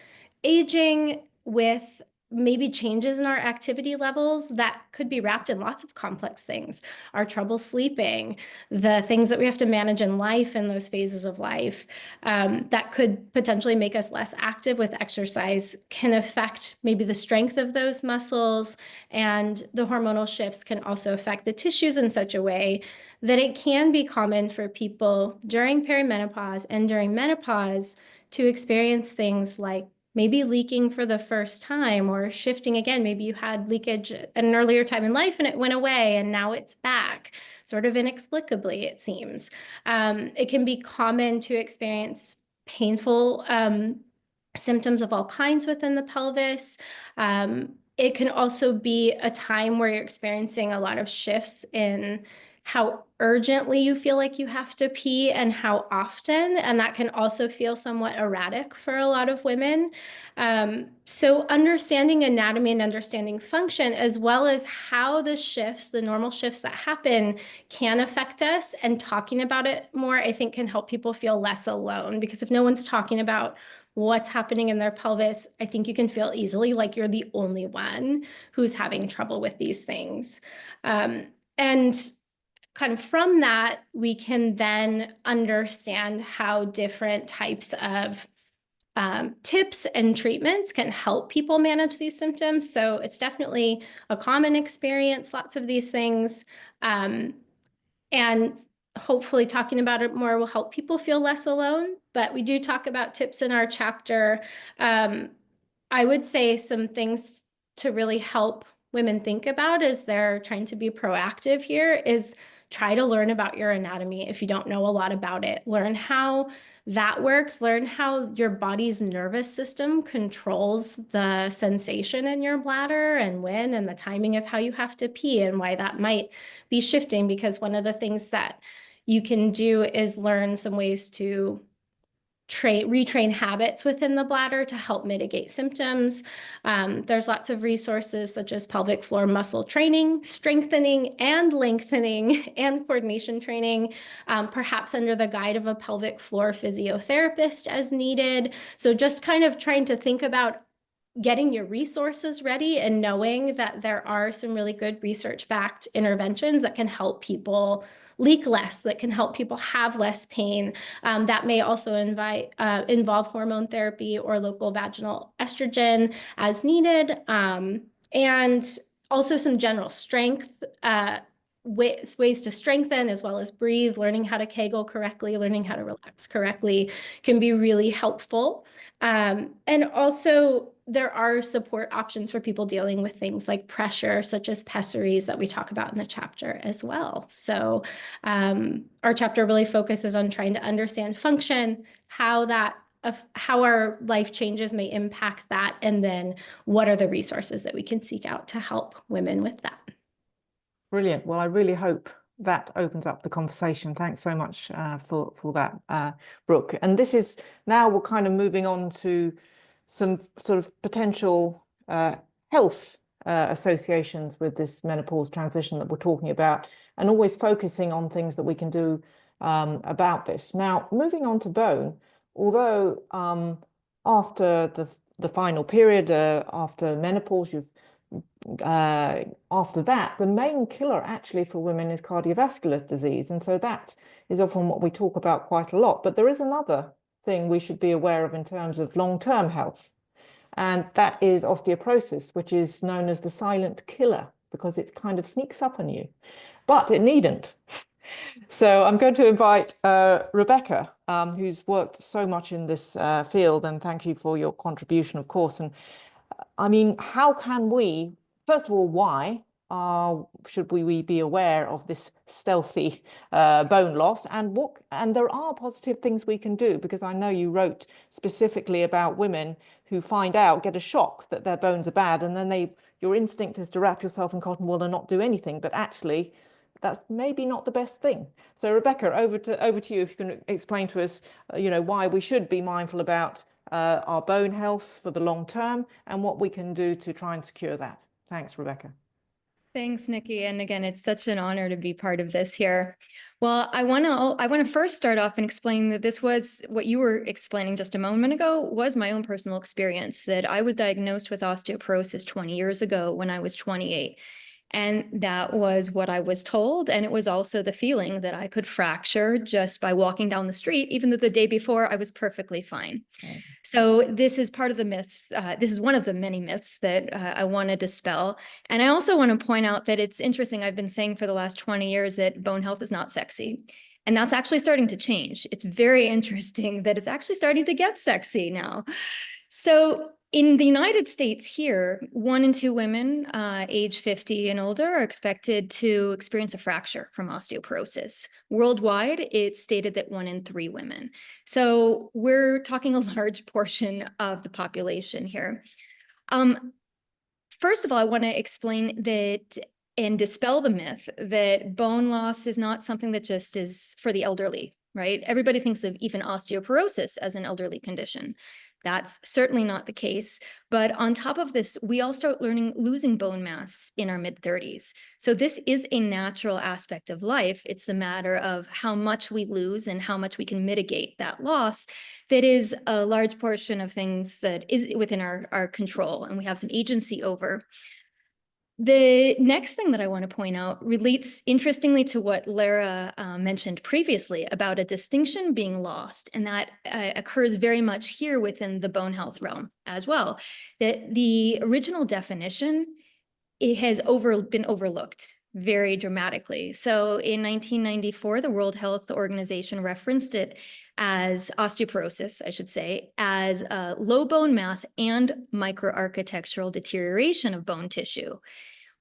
aging, with maybe changes in our activity levels that could be wrapped in lots of complex things. Our trouble sleeping, the things that we have to manage in life in those phases of life, that could potentially make us less active with exercise can affect maybe the strength of those muscles, and the hormonal shifts can also affect the tissues in such a way that it can be common for people during perimenopause and during menopause to experience things like maybe leaking for the first time or shifting again. Maybe you had leakage at an earlier time in life and it went away and now it's back, sort of inexplicably, it seems. It can be common to experience painful symptoms of all kinds within the pelvis. It can also be a time where you're experiencing a lot of shifts in how urgently you feel like you have to pee and how often, and that can also feel somewhat erratic for a lot of women. So understanding anatomy and understanding function, as well as how the shifts, the normal shifts that happen, can affect us, and talking about it more, I think can help people feel less alone, because if no one's talking about what's happening in their pelvis, I think you can feel easily like you're the only one who's having trouble with these things. And kind of from that, we can then understand how different types of tips and treatments can help people manage these symptoms. So it's definitely a common experience, lots of these things. And hopefully talking about it more will help people feel less alone. But we do talk about tips in our chapter. I would say some things to really help women think about as they're trying to be proactive here is try to learn about your anatomy if you don't know a lot about it. Learn how that works. Learn how your body's nervous system controls the sensation in your bladder and when, and the timing of how you have to pee and why that might be shifting. Because one of the things that you can do is learn some ways to retrain habits within the bladder to help mitigate symptoms. There's lots of resources such as pelvic floor muscle training, strengthening and lengthening, and coordination training, perhaps under the guide of a pelvic floor physiotherapist as needed. So just kind of trying to think about getting your resources ready and knowing that there are some really good research-backed interventions that can help people leak less, that can help people have less pain. That may also involve hormone therapy or local vaginal estrogen as needed. And also some general strength, ways to strengthen as well as breathe, learning how to Kegel correctly, learning how to relax correctly can be really helpful. And also there are support options for people dealing with things like pressure, such as pessaries that we talk about in the chapter as well. So our chapter really focuses on trying to understand function, how our life changes may impact that, and then what are the resources that we can seek out to help women with that. Brilliant. Well, I really hope that opens up the conversation. Thanks so much for that, Brooke. And this is now we're kind of moving on to some sort of potential health associations with this menopause transition that we're talking about, and always focusing on things that we can do about this. Now, moving on to bone, although after the final period, after menopause, after that, the main killer actually for women is cardiovascular disease. And so that is often what we talk about quite a lot. But there is another thing we should be aware of in terms of long-term health. And that is osteoporosis, which is known as the silent killer because it kind of sneaks up on you, but it needn't. So I'm going to invite Rebecca, who's worked so much in this field, and thank you for your contribution, of course. And I mean, how can we, first of all, why should we be aware of this stealthy bone loss, and there are positive things we can do, because I know you wrote specifically about women who get a shock that their bones are bad, and then your instinct is to wrap yourself in cotton wool and not do anything, but actually that's maybe not the best thing. So Rebecca, over to you, if you can explain to us, why we should be mindful about our bone health for the long term and what we can do to try and secure that. Thanks, Rebecca. Thanks, Nikki. And again, it's such an honor to be part of this here. Well, I want to first start off and explain that this was what you were explaining just a moment ago was my own personal experience, that I was diagnosed with osteoporosis 20 years ago when I was 28. And that was what I was told. And it was also the feeling that I could fracture just by walking down the street, even though the day before I was perfectly fine. So this is part of the myths. This is one of the many myths that I want to dispel. And I also want to point out that it's interesting. I've been saying for the last 20 years that bone health is not sexy. And that's actually starting to change. It's very interesting that it's actually starting to get sexy now. So in the United States here, 1 in 2 women age 50 and older are expected to experience a fracture from osteoporosis. Worldwide, it's stated that 1 in 3 women. So we're talking a large portion of the population here. First of all, I want to explain that and dispel the myth that bone loss is not something that just is for the elderly, right? Everybody thinks of even osteoporosis as an elderly condition. That's certainly not the case. But on top of this, we all start losing bone mass in our mid-30s. So this is a natural aspect of life. It's the matter of how much we lose and how much we can mitigate that loss. That is a large portion of things that is within our control and we have some agency over. The next thing that I want to point out relates interestingly to what Lara mentioned previously about a distinction being lost, and that occurs very much here within the bone health realm as well, that the original definition, it has been overlooked very dramatically. So in 1994, the World Health Organization referenced it as osteoporosis, I should say, as low bone mass and microarchitectural deterioration of bone tissue,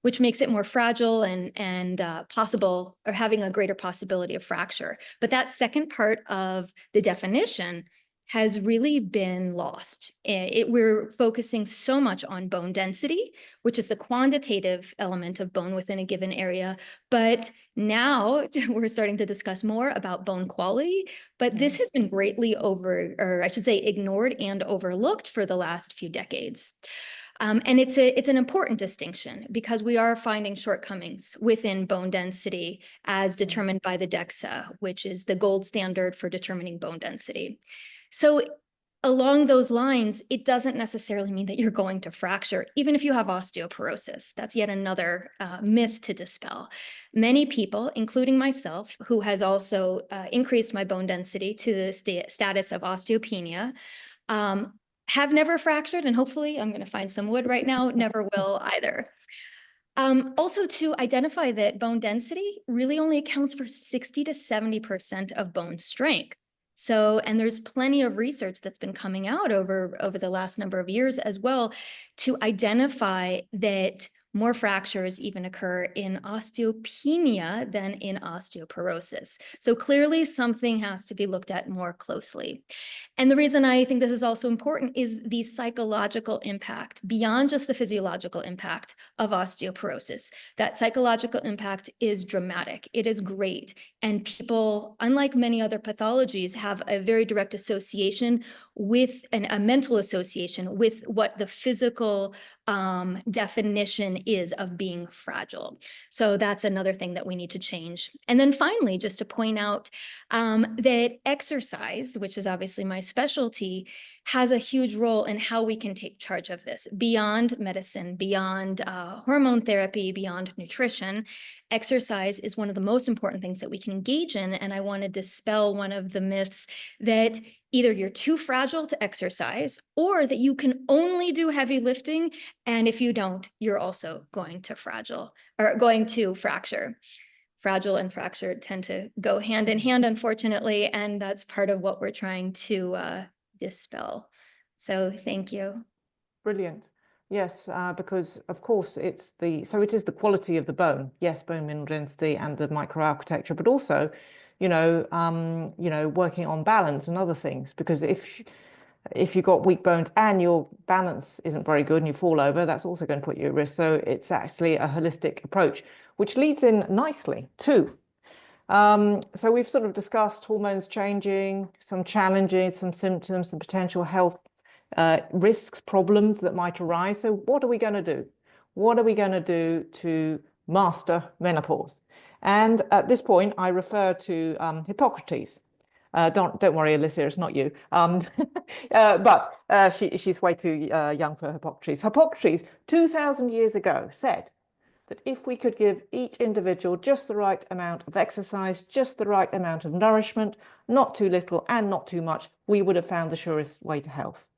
which makes it more fragile and possible, or having a greater possibility of fracture. But that second part of the definition has really been lost. We're focusing so much on bone density, which is the quantitative element of bone within a given area. But now we're starting to discuss more about bone quality, but this has been greatly ignored and overlooked for the last few decades. And it's an important distinction because we are finding shortcomings within bone density as determined by the DEXA, which is the gold standard for determining bone density. So along those lines, it doesn't necessarily mean that you're going to fracture, even if you have osteoporosis. That's yet another myth to dispel. Many people, including myself, who has also increased my bone density to the status of osteopenia, have never fractured, and hopefully, I'm going to find some wood right now, never will either. Also, to identify that bone density really only accounts for 60 to 70% of bone strength. So, and there's plenty of research that's been coming out over the last number of years as well to identify that more fractures even occur in osteopenia than in osteoporosis. So clearly something has to be looked at more closely. And the reason I think this is also important is the psychological impact beyond just the physiological impact of osteoporosis. That psychological impact is dramatic. It is great. And people, unlike many other pathologies, have a very direct association with a mental association with what the physical definition is of being fragile. So that's another thing that we need to change. And then finally, just to point out that exercise, which is obviously my specialty, has a huge role in how we can take charge of this beyond medicine, beyond hormone therapy, beyond nutrition. Exercise is one of the most important things that we can engage in. And I want to dispel one of the myths that either you're too fragile to exercise or that you can only do heavy lifting. And if you don't, you're also going to fracture. Fragile and fractured tend to go hand in hand, unfortunately. And that's part of what we're trying to dispel. So thank you. Brilliant. Yes, because of course it is the quality of the bone. Yes, bone mineral density and the microarchitecture, but also, working on balance and other things. Because if you've got weak bones and your balance isn't very good and you fall over, that's also going to put you at risk. So it's actually a holistic approach, which leads in nicely too. So we've sort of discussed hormones changing, some challenges, some symptoms, some potential health risks, problems that might arise. So what are we going to do? What are we going to do to master menopause. And at this point, I refer to Hippocrates. Don't worry, Alyssa, it's not you. But she's way too young for Hippocrates. Hippocrates, 2,000 years ago, said that if we could give each individual just the right amount of exercise, just the right amount of nourishment, not too little and not too much, we would have found the surest way to health.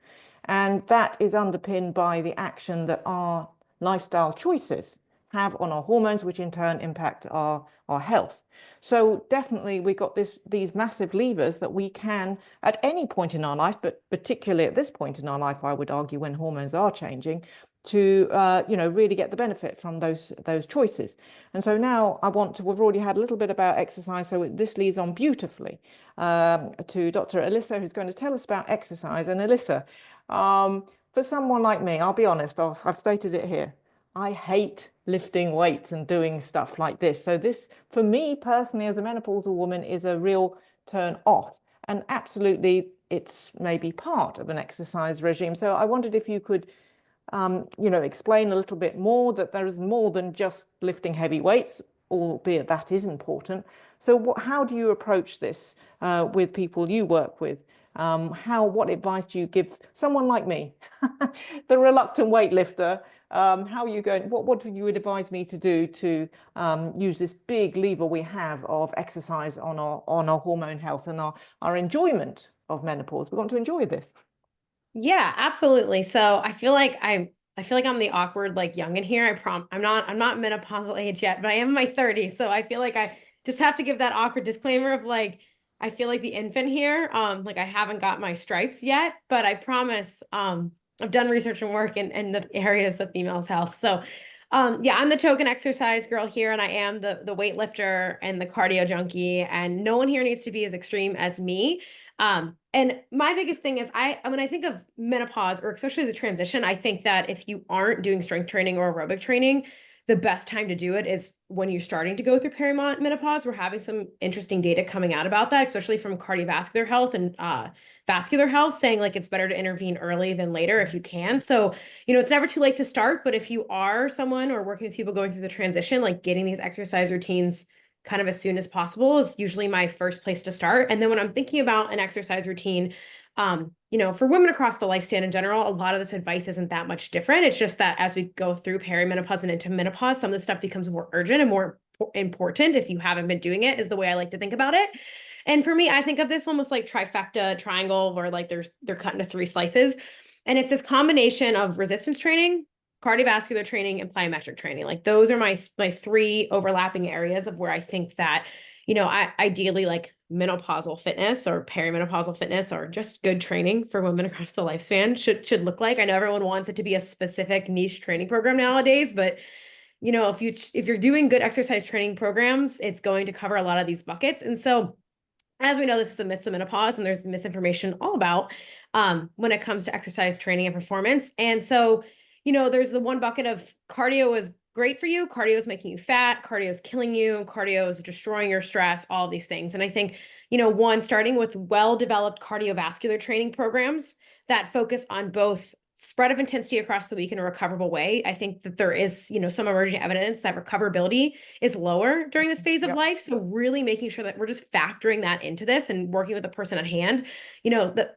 And that is underpinned by the action that our lifestyle choices have on our hormones, which in turn impact our health. So definitely we've got these massive levers that we can, at any point in our life, but particularly at this point in our life, I would argue, when hormones are changing, to really get the benefit from those choices. And so now we've already had a little bit about exercise, so this leads on beautifully to Dr. Alyssa, who's going to tell us about exercise. And Alyssa, for someone like me, I'll be honest, I've stated it here, I hate lifting weights and doing stuff like this. So this, for me personally, as a menopausal woman, is a real turn off. And absolutely, it's maybe part of an exercise regime. So I wondered if you could explain a little bit more, that there is more than just lifting heavy weights, albeit that is important. So how do you approach this with people you work with? What advice do you give someone like me, the reluctant weightlifter? How are you going? What would you advise me to do to use this big lever we have of exercise on our hormone health and our enjoyment of menopause? We want to enjoy this. Yeah, absolutely. So I feel like I'm the awkward like youngin here. I'm not menopausal age yet, but I am in my 30s. So I feel like I just have to give that awkward disclaimer of like, I feel like the infant here. Like I haven't got my stripes yet, but I promise I've done research and work in the areas of females' health. So yeah, I'm the token exercise girl here, and I am the weightlifter and the cardio junkie, and no one here needs to be as extreme as me. And my biggest thing is when I think of menopause, or especially the transition, I think that if you aren't doing strength training or aerobic training, the best time to do it is when you're starting to go through perimenopause. We're having some interesting data coming out about that, especially from cardiovascular health and vascular health, saying like it's better to intervene early than later if you can. So, it's never too late to start, but if you are someone or working with people going through the transition, like getting these exercise routines kind of as soon as possible is usually my first place to start. And then when I'm thinking about an exercise routine, for women across the lifespan in general, a lot of this advice isn't that much different. It's just that as we go through perimenopause and into menopause, some of the stuff becomes more urgent and more important if you haven't been doing it, is the way I like to think about it. And for me, I think of this almost like trifecta triangle, where like they're cut into 3 slices. And it's this combination of resistance training, cardiovascular training, and plyometric training. Like those are my 3 overlapping areas of where I think that, I ideally like menopausal fitness or perimenopausal fitness, or just good training for women across the lifespan should look like. I know everyone wants it to be a specific niche training program nowadays, but if you're doing good exercise training programs, it's going to cover a lot of these buckets. And so, as we know, this is a myth of menopause, and there's misinformation all about when it comes to exercise training and performance. And so, there's the one bucket of cardio is great for you. Cardio is making you fat. Cardio is killing you. Cardio is destroying your stress, all of these things. And I think, starting with well-developed cardiovascular training programs that focus on both spread of intensity across the week in a recoverable way. I think that there is, some emerging evidence that recoverability is lower during this phase of life. So really making sure that we're just factoring that into this and working with the person at hand.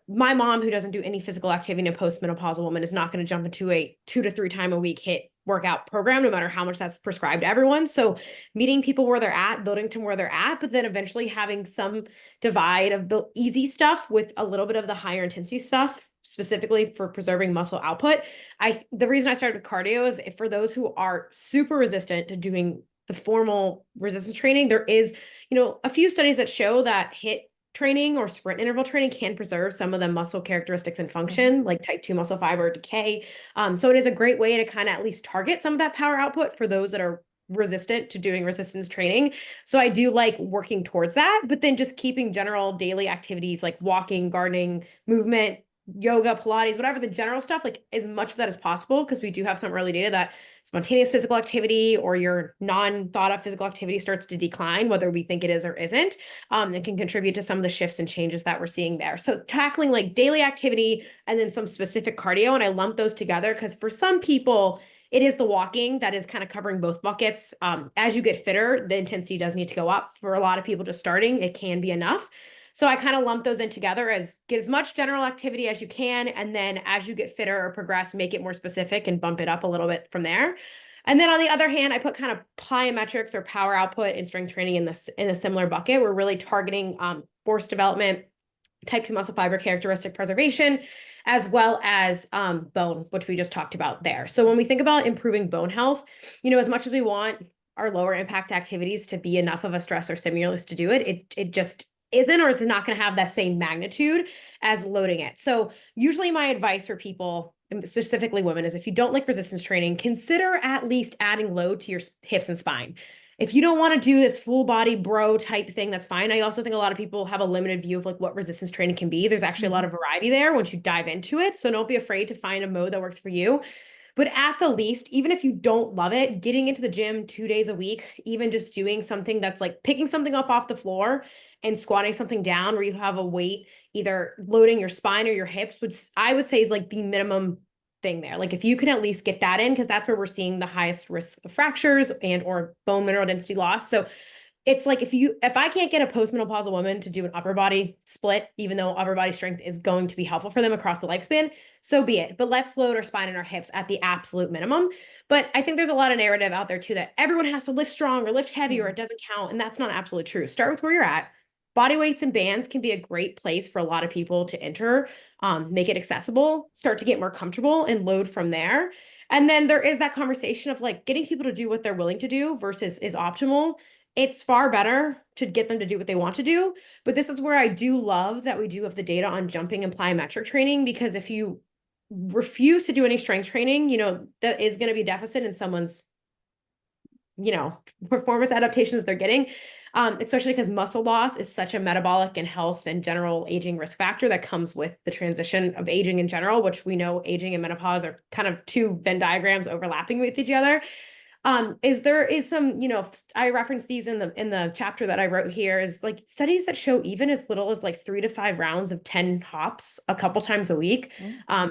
My mom, who doesn't do any physical activity in a postmenopausal woman, is not going to jump into a 2 to 3 time a week HIIT workout program, no matter how much that's prescribed to everyone. So meeting people where they're at, building to where they're at, but then eventually having some divide of the easy stuff with a little bit of the higher intensity stuff, specifically for preserving muscle output. The reason I started with cardio is for those who are super resistant to doing the formal resistance training, there is, a few studies that show that HIIT training or sprint interval training can preserve some of the muscle characteristics and function, like type 2 muscle fiber decay. So it is a great way to kind of at least target some of that power output for those that are resistant to doing resistance training. So I do like working towards that, but then just keeping general daily activities like walking, gardening, movement, yoga, Pilates, whatever the general stuff, like as much of that as possible, because we do have some early data that spontaneous physical activity or your non-thought of physical activity starts to decline, whether we think it is or isn't. It can contribute to some of the shifts and changes that we're seeing there. So tackling like daily activity and then some specific cardio, and I lump those together because for some people, it is the walking that is kind of covering both buckets. As you get fitter, the intensity does need to go up. For a lot of people just starting, it can be enough. So I kind of lump those in together as get as much general activity as you can. And then as you get fitter or progress, make it more specific and bump it up a little bit from there. And then on the other hand, I put kind of plyometrics or power output and strength training in a similar bucket. We're really targeting force development, type 2 muscle fiber characteristic preservation, as well as bone, which we just talked about there. So when we think about improving bone health, as much as we want our lower impact activities to be enough of a stress or stimulus to do it, it just isn't, or it's not going to have that same magnitude as loading it. So usually my advice for people, and specifically women, is if you don't like resistance training, consider at least adding load to your hips and spine. If you don't want to do this full body bro type thing, that's fine. I also think a lot of people have a limited view of like what resistance training can be. There's actually a lot of variety there once you dive into it. So don't be afraid to find a mode that works for you. But at the least, even if you don't love it, getting into the gym 2 days a week, even just doing something that's like picking something up off the floor and squatting something down where you have a weight, either loading your spine or your hips, which I would say is like the minimum thing there. Like if you can at least get that in, because that's where we're seeing the highest risk of fractures and or bone mineral density loss. So it's like if I can't get a postmenopausal woman to do an upper body split, even though upper body strength is going to be helpful for them across the lifespan, so be it. But let's load our spine and our hips at the absolute minimum. But I think there's a lot of narrative out there too that everyone has to lift strong or lift heavy or it doesn't count. And that's not absolutely true. Start with where you're at. Body weights and bands can be a great place for a lot of people to enter, make it accessible, start to get more comfortable and load from there. And then there is that conversation of like getting people to do what they're willing to do versus is optimal. It's far better to get them to do what they want to do. But this is where I do love that we do have the data on jumping and plyometric training, because if you refuse to do any strength training, that is going to be a deficit in someone's, performance adaptations they're getting. Especially because muscle loss is such a metabolic and health and general aging risk factor that comes with the transition of aging in general, which we know aging and menopause are kind of two Venn diagrams overlapping with each other. There is some, I referenced these in the chapter that I wrote here, is like studies that show even as little as like 3 to 5 rounds of 10 hops a couple times a week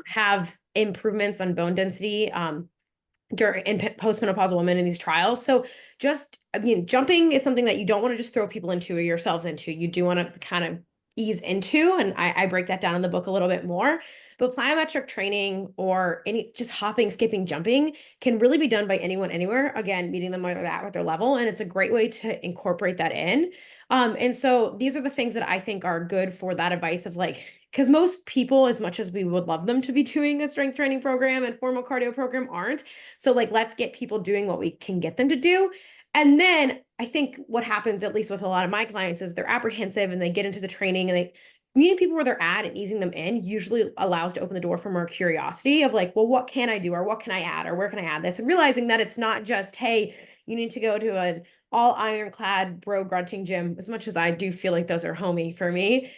have improvements on bone density in postmenopausal women in these trials. So jumping is something that you don't want to just throw people into or yourselves into. You do want to kind of ease into, and I break that down in the book a little bit more. But plyometric training or any just hopping, skipping, jumping can really be done by anyone, anywhere. Again, meeting them where they're at with their level. And it's a great way to incorporate that in. And so these are the things that I think are good for that advice of like, because most people, as much as we would love them to be doing a strength training program and formal cardio program, aren't. So like, let's get people doing what we can get them to do. And then I think what happens, at least with a lot of my clients, is they're apprehensive and they get into the training, and meeting people where they're at and easing them in usually allows to open the door for more curiosity of like, well, what can I do? Or what can I add? Or where can I add this? And realizing that it's not just, hey, you need to go to an all ironclad bro grunting gym, as much as I do feel like those are homey for me.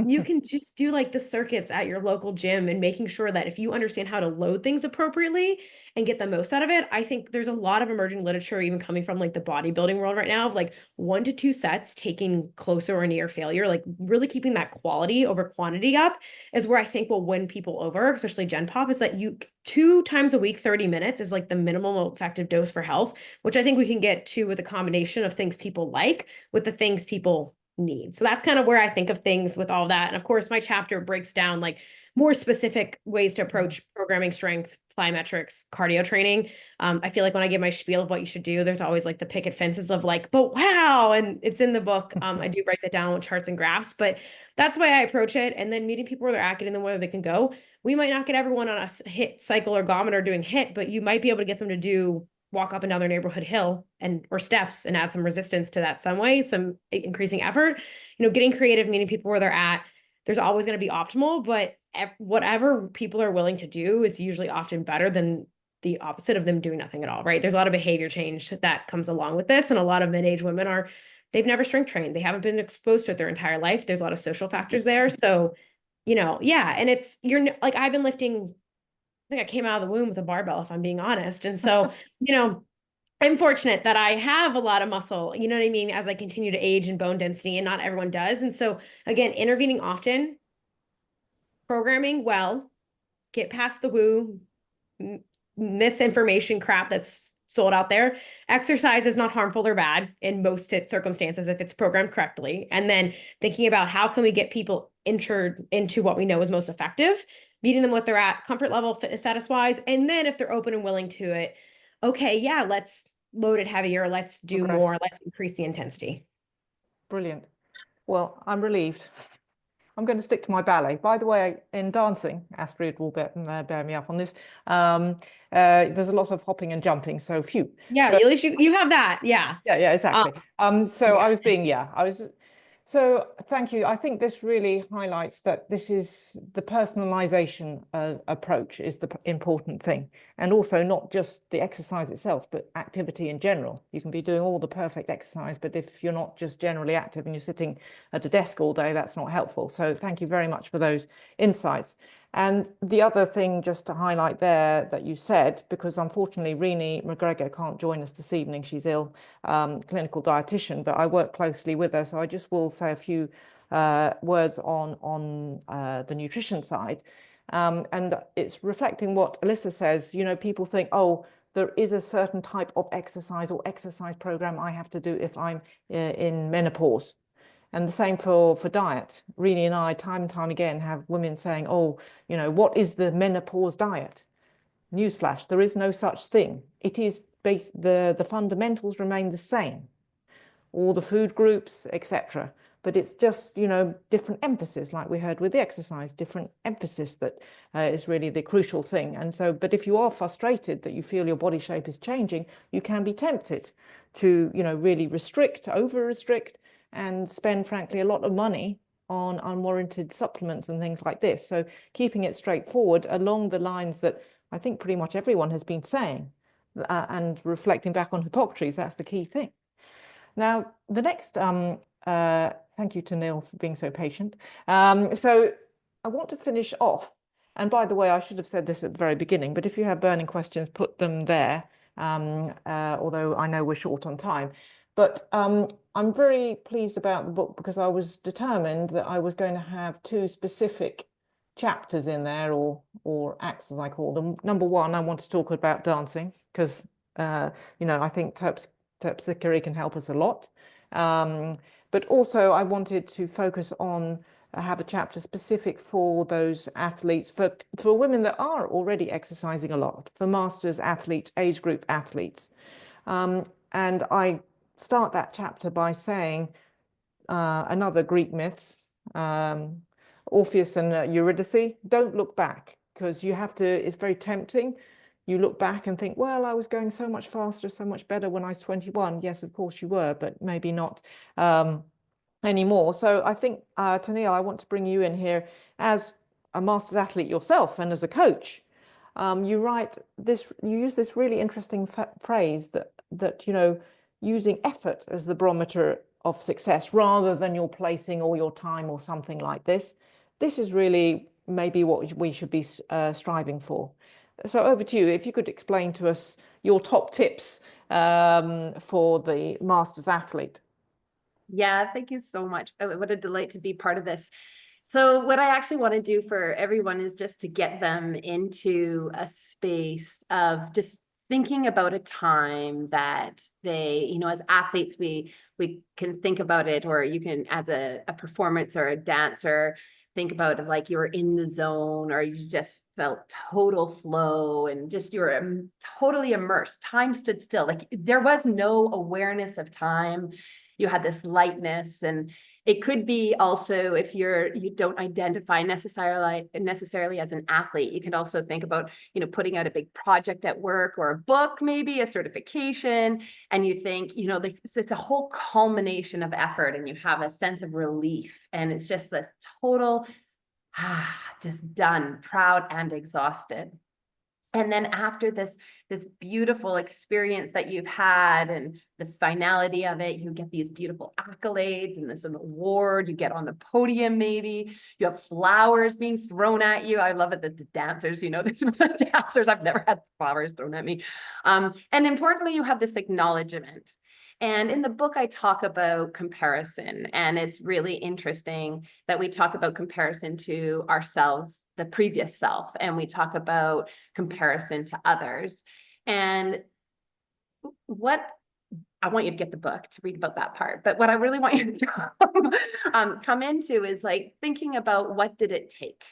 You can just do like the circuits at your local gym, and making sure that if you understand how to load things appropriately and get the most out of it. I think there's a lot of emerging literature even coming from like the bodybuilding world right now of like 1 to 2 sets taking closer or near failure, like really keeping that quality over quantity up is where I think will win people over, especially Gen Pop, is that 2 times a week, 30 minutes is like the minimal effective dose for health, which I think we can get to with a combination of things people like with the things people need. So that's kind of where I think of things with all that. And of course, my chapter breaks down like more specific ways to approach programming strength, plyometrics, cardio training. I feel like when I give my spiel of what you should do, there's always like the picket fences of like, but wow. And it's in the book. I do break that down with charts and graphs, but that's why I approach it. And then meeting people where they're at, getting them where they can go. We might not get everyone on a HIIT cycle ergometer doing HIIT, but you might be able to get them to walk up and down their neighborhood hill or steps and add some resistance to that some way, some increasing effort, getting creative, meeting people where they're at. There's always going to be optimal, but whatever people are willing to do is usually often better than the opposite of them doing nothing at all, right? There's a lot of behavior change that comes along with this. And a lot of mid-age women they've never strength trained. They haven't been exposed to it their entire life. There's a lot of social factors there. So, yeah. And you're like, I've been lifting, I think I came out of the womb with a barbell, if I'm being honest. And so, I'm fortunate that I have a lot of muscle, you know what I mean, as I continue to age and bone density, and not everyone does. And so again, intervening often, programming well, get past the woo, misinformation crap that's sold out there. Exercise is not harmful or bad in most circumstances if it's programmed correctly. And then thinking about how can we get people entered into what we know is most effective, meeting them what they're at, comfort level, fitness status wise. And then if they're open and willing to it, okay, yeah, let's load it heavier. Let's do Progress. more. Let's increase the intensity. Brilliant. Well, I'm relieved. I'm going to stick to my ballet. By the way, in dancing, Astrid will bear me up on this. There's a lot of hopping and jumping, so phew. Yeah, So, at least you have that. Yeah. yeah, exactly. So yeah. So thank you. I think this really highlights that this is the personalization approach is the important thing. And also not just the exercise itself, but activity in general. You can be doing all the perfect exercise, but if you're not just generally active and you're sitting at a desk all day, that's not helpful. So thank you very much for those insights. And the other thing just to highlight there that you said, because unfortunately Rini McGregor can't join us this evening, she's ill, clinical dietitian, but I work closely with her. So I just will say a few words on the nutrition side. And it's reflecting what Alyssa says, you know, people think, oh, there is a certain type of exercise or exercise program I have to do if I'm in menopause. And the same for diet. Rini and I, time and time again, have women saying, oh, you know, what is the menopause diet? Newsflash, there is no such thing. It is based, the fundamentals remain the same. All the food groups, etc. But it's just, you know, different emphasis, like we heard with the exercise, different emphasis that is really the crucial thing. And so, but if you are frustrated that you feel your body shape is changing, you can be tempted to, you know, really restrict, over-restrict, and spend, frankly, a lot of money on unwarranted supplements and things like this. So keeping it straightforward along the lines that I think pretty much everyone has been saying, and reflecting back on Hippocrates, that's the key thing. Now, the next, thank you to Neil for being so patient. So I want to finish off, and by the way, I should have said this at the very beginning, but if you have burning questions, put them there, although I know we're short on time. But I'm very pleased about the book because I was determined that I was going to have two specific chapters in there, or acts as I call them. Number one, I want to talk about dancing because, you know, I think terpsichore can help us a lot. But also I wanted to focus on have a chapter specific for those athletes, for women that are already exercising a lot, for masters athletes, age group athletes. And I start that chapter by saying another Greek myths, Orpheus and Eurydice, don't look back because you have to, it's very tempting. You look back and think, well, I was going so much faster, so much better when I was 21. Yes, of course you were, but maybe not anymore. So I think, Tennille, I want to bring you in here as a masters athlete yourself and as a coach. You write this, you use this really interesting phrase that, you know, using effort as the barometer of success rather than your placing or your time or something like this. This is really maybe what we should be striving for. So over to you, if you could explain to us your top tips for the masters athlete. Yeah, thank you so much. What a delight to be part of this. So what I actually want to do for everyone is just to get them into a space of just thinking about a time that they, you know, as athletes, we can think about it, or you can, as a performance or a dancer, think about it like you're in the zone, or you just felt total flow and just you're totally immersed. Time stood still. Like there was no awareness of time. You had this lightness, and it could be also, if you don't identify necessarily as an athlete, you can also think about, you know, putting out a big project at work or a book, maybe a certification, and you think, you know, it's a whole culmination of effort, and you have a sense of relief, and it's just this total, just done, proud and exhausted. And then after this beautiful experience that you've had and the finality of it, you get these beautiful accolades and this award, you get on the podium, maybe you have flowers being thrown at you. I love it that the dancers, you know, the dancers, I've never had flowers thrown at me. And importantly, you have this acknowledgement. And in the book, I talk about comparison, and it's really interesting that we talk about comparison to ourselves, the previous self, and we talk about comparison to others. And what I want you to get the book to read about that part, but what I really want you to come into is like thinking about what did it take?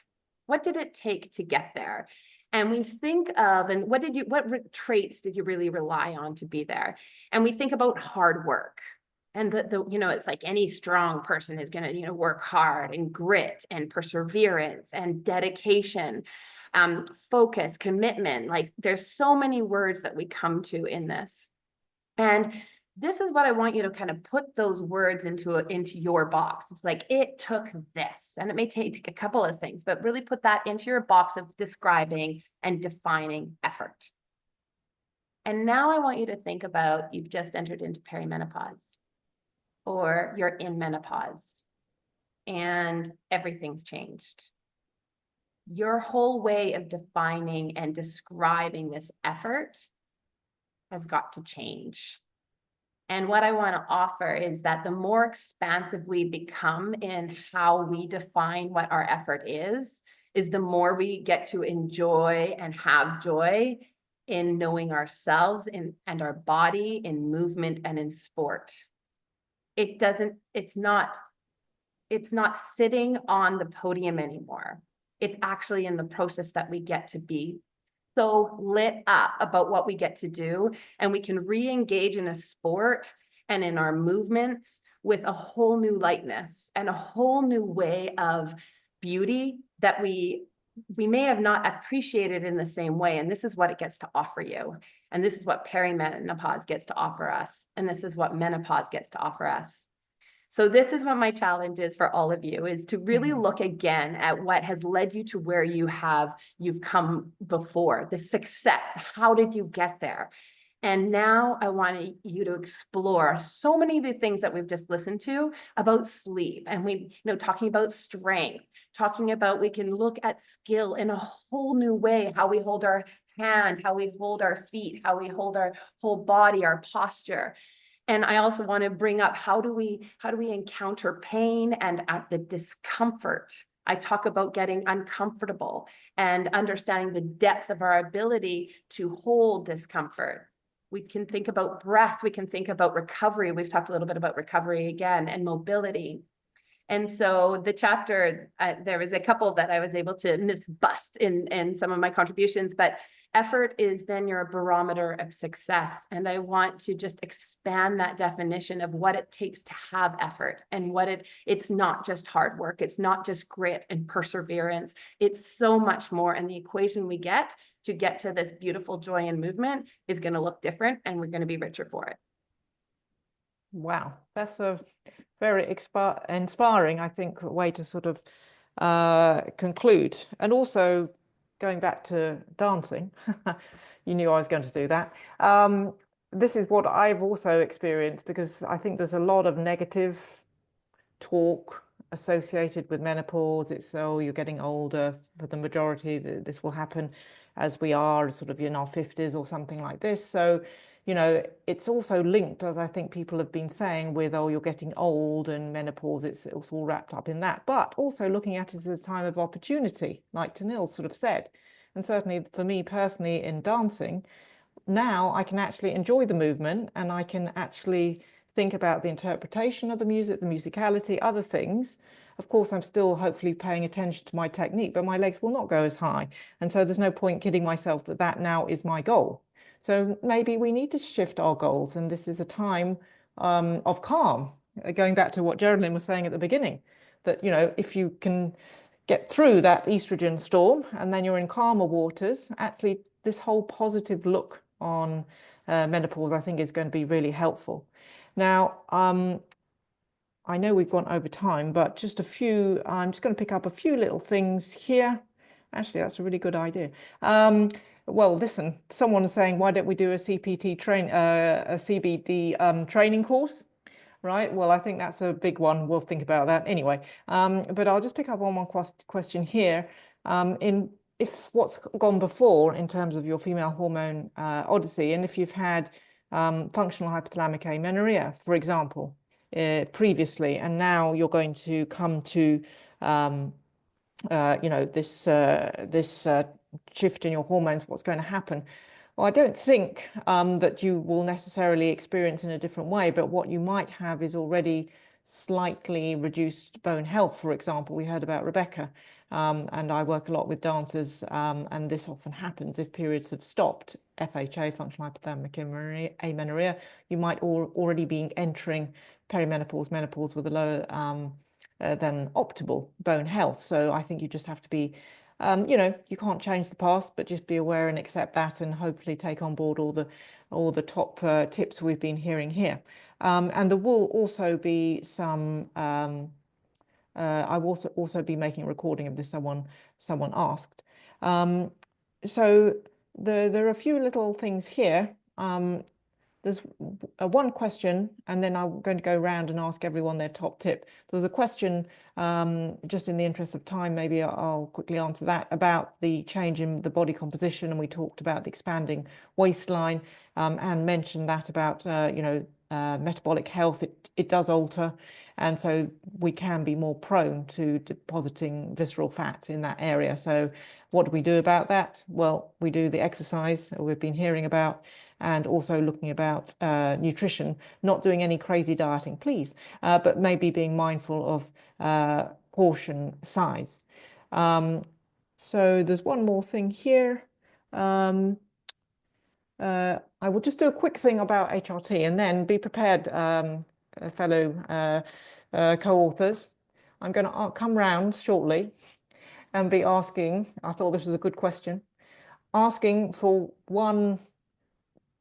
What did it take to get there? And we think of, and what traits did you really rely on to be there? And we think about hard work. And it's like any strong person is going to, work hard, and grit and perseverance and dedication, focus, commitment. Like there's so many words that we come to in this. And this is what I want you to kind of put those words into your box. It's like, it took this, and it may take a couple of things, but really put that into your box of describing and defining effort. And now I want you to think about, you've just entered into perimenopause, or you're in menopause, and everything's changed. Your whole way of defining and describing this effort has got to change. And what I want to offer is that the more expansive we become in how we define what our effort is the more we get to enjoy and have joy in knowing ourselves and our body in movement and in sport. It's not sitting on the podium anymore. It's actually in the process that we get to be so lit up about what we get to do, and we can re-engage in a sport and in our movements with a whole new lightness and a whole new way of beauty that we may have not appreciated in the same way. And this is what it gets to offer you. And this is what perimenopause gets to offer us. And this is what menopause gets to offer us. So this is what my challenge is for all of you, is to really look again at what has led you to where you've come before, the success. How did you get there? And now I want you to explore so many of the things that we've just listened to about sleep. And we, talking about strength, talking about, we can look at skill in a whole new way, how we hold our hand, how we hold our feet, how we hold our whole body, our posture. And I also want to bring up, how do we encounter pain and the discomfort? I talk about getting uncomfortable and understanding the depth of our ability to hold discomfort. We can think about breath. We can think about recovery. We've talked a little bit about recovery again, and mobility. And so the chapter, there was a couple that I was able to bust in some of my contributions, but effort is then your barometer of success. And I want to just expand that definition of what it takes to have effort, and it's not just hard work. It's not just grit and perseverance. It's so much more. And the equation we get to this beautiful joy and movement is going to look different, and we're going to be richer for it. Wow, that's a very inspiring, I think, way to sort of conclude. And also, going back to dancing, you knew I was going to do that. This is what I've also experienced, because I think there's a lot of negative talk associated with menopause. It's, oh, you're getting older. For the majority, this will happen as we are sort of in our 50s or something like this. So, it's also linked, as I think people have been saying, with, oh, you're getting old and menopause, it's all wrapped up in that. But also looking at it as a time of opportunity, like Tanil sort of said. And certainly for me personally in dancing, now I can actually enjoy the movement, and I can actually think about the interpretation of the music, the musicality, other things. Of course, I'm still hopefully paying attention to my technique, but my legs will not go as high. And so there's no point kidding myself that now is my goal. So maybe we need to shift our goals, and this is a time of calm. Going back to what Geraldine was saying at the beginning, that, if you can get through that estrogen storm and then you're in calmer waters, actually this whole positive look on menopause, I think, is going to be really helpful. Now, I know we've gone over time, but just I'm just going to pick up a few little things here. Actually, that's a really good idea. Well, listen, someone is saying, why don't we do a CBD training course? Right. Well, I think that's a big one. We'll think about that anyway. But I'll just pick up on one question here. If what's gone before in terms of your female hormone odyssey, and if you've had functional hypothalamic amenorrhea, for example, previously, and now you're going to come to you know, this shift in your hormones, what's going to happen? Well, I don't think that you will necessarily experience in a different way, but what you might have is already slightly reduced bone health. For example, we heard about Rebecca, and I work a lot with dancers, and this often happens if periods have stopped. FHA, functional hypothalamic amenorrhea, you might already be entering perimenopause, menopause with a lower than optimal bone health. So I think you just have to be, you know, you can't change the past, but just be aware and accept that, and hopefully take on board all the top tips we've been hearing here. And there will also be some. I will also be making a recording of this. Someone asked. So there are a few little things here. There's one question, and then I'm going to go around and ask everyone their top tip. There was a question, just in the interest of time, maybe I'll quickly answer that, about the change in the body composition, and we talked about the expanding waistline, and mentioned that about, you know, metabolic health. It does alter, and so we can be more prone to depositing visceral fat in that area. So what do we do about that? Well, we do the exercise we've been hearing about, and also looking about nutrition, not doing any crazy dieting, please, but maybe being mindful of portion size. So there's one more thing here. I will just do a quick thing about HRT, and then be prepared, fellow co-authors. I'm going to come round shortly and be asking, I thought this was a good question, asking for one.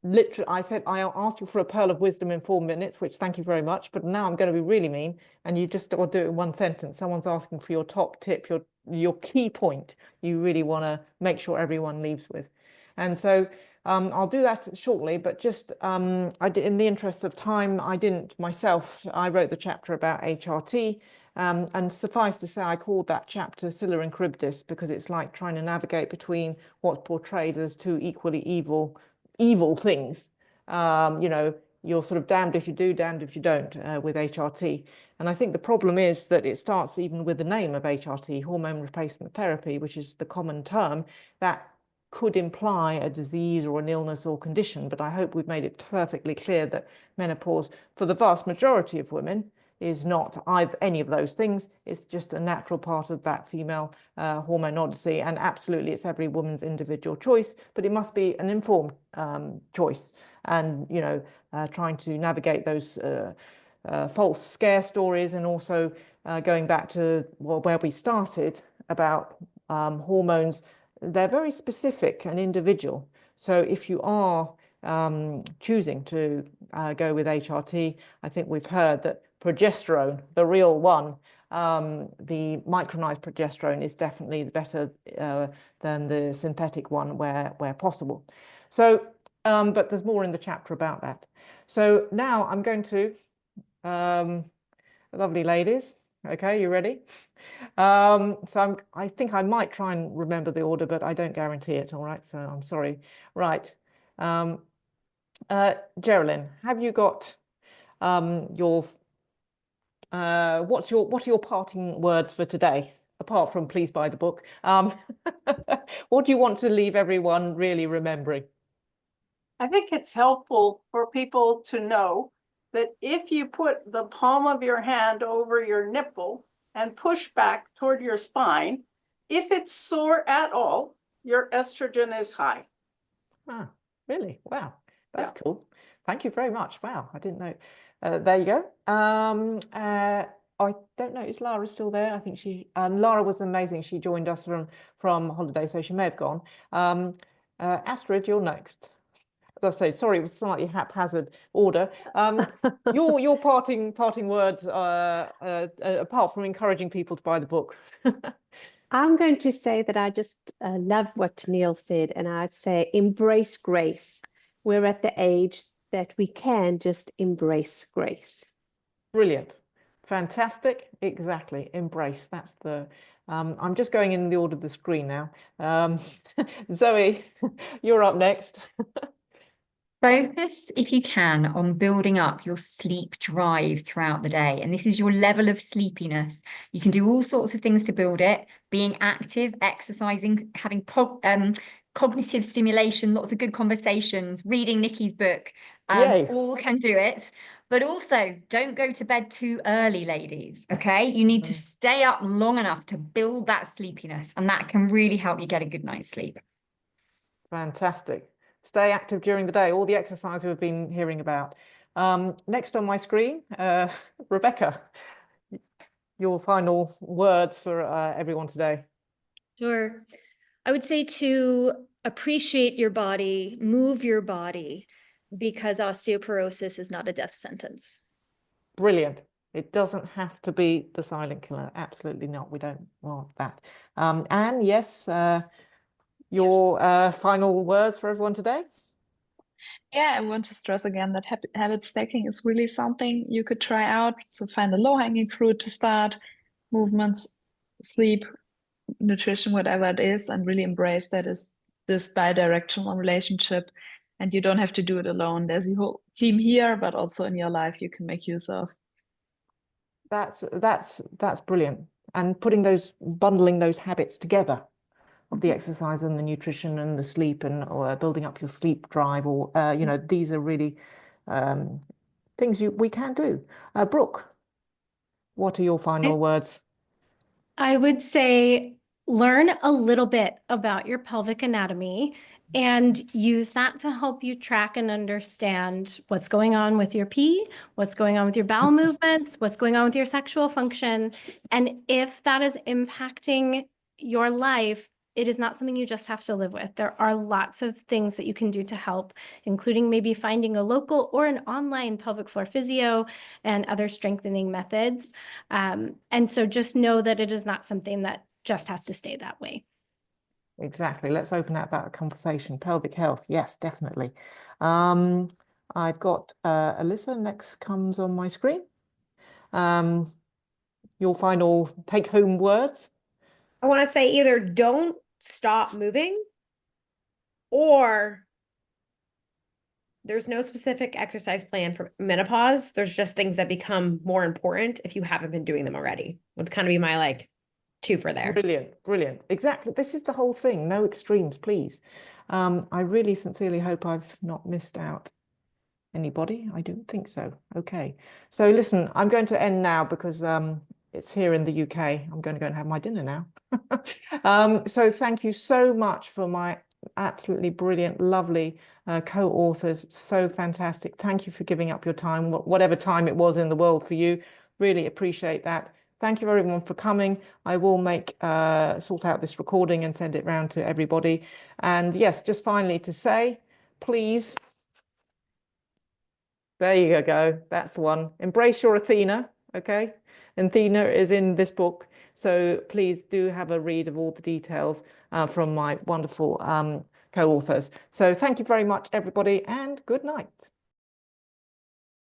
Literally, I said I asked you for a pearl of wisdom in 4 minutes, which thank you very much. But now I'm going to be really mean, and you just will do it in one sentence. Someone's asking for your top tip, your key point you really want to make sure everyone leaves with. And so I'll do that shortly. But just I did, in the interest of time, I didn't myself. I wrote the chapter about HRT, and suffice to say, I called that chapter Scylla and Charybdis, because it's like trying to navigate between what's portrayed as two equally evil things. You know, you're sort of damned if you do, damned if you don't, with HRT. And I think the problem is that it starts even with the name of HRT, hormone replacement therapy, which is the common term that could imply a disease or an illness or condition. But I hope we've made it perfectly clear that menopause, for the vast majority of women, is not either any of those things. It's just a natural part of that female hormone odyssey, and absolutely it's every woman's individual choice, but it must be an informed choice. And, you know, trying to navigate those false scare stories, and also going back to, well, where we started about hormones. They're very specific and individual. So if you are choosing to go with HRT, I think we've heard that progesterone, the real one, the micronized progesterone, is definitely better than the synthetic one where possible. So, but there's more in the chapter about that. So now I'm going to, lovely ladies, okay, you ready? So I think I might try and remember the order, but I don't guarantee it, all right? So I'm sorry. Right. Geraldine, have you got your what are your parting words for today, apart from please buy the book? What do you want to leave everyone really remembering? I think it's helpful for people to know that if you put the palm of your hand over your nipple and push back toward your spine, if it's sore at all, your estrogen is high. Ah, really? Wow, that's cool. Thank you very much. Wow, I didn't know. There you go. I don't know, is Lara still there? I think she, Lara was amazing. She joined us from holiday, so she may have gone. Astrid, you're next. As I say, sorry, it was slightly haphazard order. Your parting words, apart from encouraging people to buy the book. I'm going to say that I just love what Neil said, and I'd say embrace grace. We're at the age that we can just embrace grace. Brilliant. Fantastic. Exactly. Embrace. That's the, I'm just going in the order of the screen now. Zoe, you're up next. Focus, if you can, on building up your sleep drive throughout the day. And this is your level of sleepiness. You can do all sorts of things to build it, being active, exercising, having cognitive stimulation, lots of good conversations, reading Nikki's book, Yay. all can do it. But also, don't go to bed too early, ladies, okay? You need to stay up long enough to build that sleepiness, and that can really help you get a good night's sleep. Fantastic. Stay active during the day, all the exercise we've been hearing about. Next on my screen, Rebecca, your final words for everyone today. Sure. I would say to appreciate your body, move your body, because osteoporosis is not a death sentence. Brilliant. It doesn't have to be the silent killer. Absolutely not. We don't want that. Anne, yes, your final words for everyone today? Yeah, I want to stress again that habit stacking is really something you could try out. So find a low-hanging fruit to start, movements, sleep, nutrition, whatever it is, and really embrace that is this bi-directional relationship. And you don't have to do it alone. There's a whole team here, but also in your life you can make use of. That's brilliant. And bundling those habits together of the exercise and the nutrition and the sleep or building up your sleep drive, or these are really things we can do. Brooke, what are your final words? I would say learn a little bit about your pelvic anatomy and use that to help you track and understand what's going on with your pee, what's going on with your bowel movements, what's going on with your sexual function. And if that is impacting your life, it is not something you just have to live with. There are lots of things that you can do to help, including maybe finding a local or an online pelvic floor physio and other strengthening methods. And so just know that it is not something that just has to stay that way. Exactly. Let's open up that conversation. Pelvic health. Yes, definitely. I've got Alyssa next comes on my screen. Your final take-home words? I want to say either don't stop moving, or there's no specific exercise plan for menopause. There's just things that become more important if you haven't been doing them already. Would kind of be my two for there. Brilliant, brilliant. Exactly. This is the whole thing. No extremes, please. I really sincerely hope I've not missed out anybody. I don't think so. Okay. So listen, I'm going to end now because it's here in the UK. I'm going to go and have my dinner now. So thank you so much for my absolutely brilliant, lovely co-authors. So fantastic. Thank you for giving up your time, whatever time it was in the world for you. Really appreciate that. Thank you everyone for coming. I will sort out this recording and send it round to everybody. And yes, just finally to say, please, there you go. That's the one. Embrace your Athena, okay? Athena is in this book. So please do have a read of all the details from my wonderful co-authors. So thank you very much, everybody, and good night.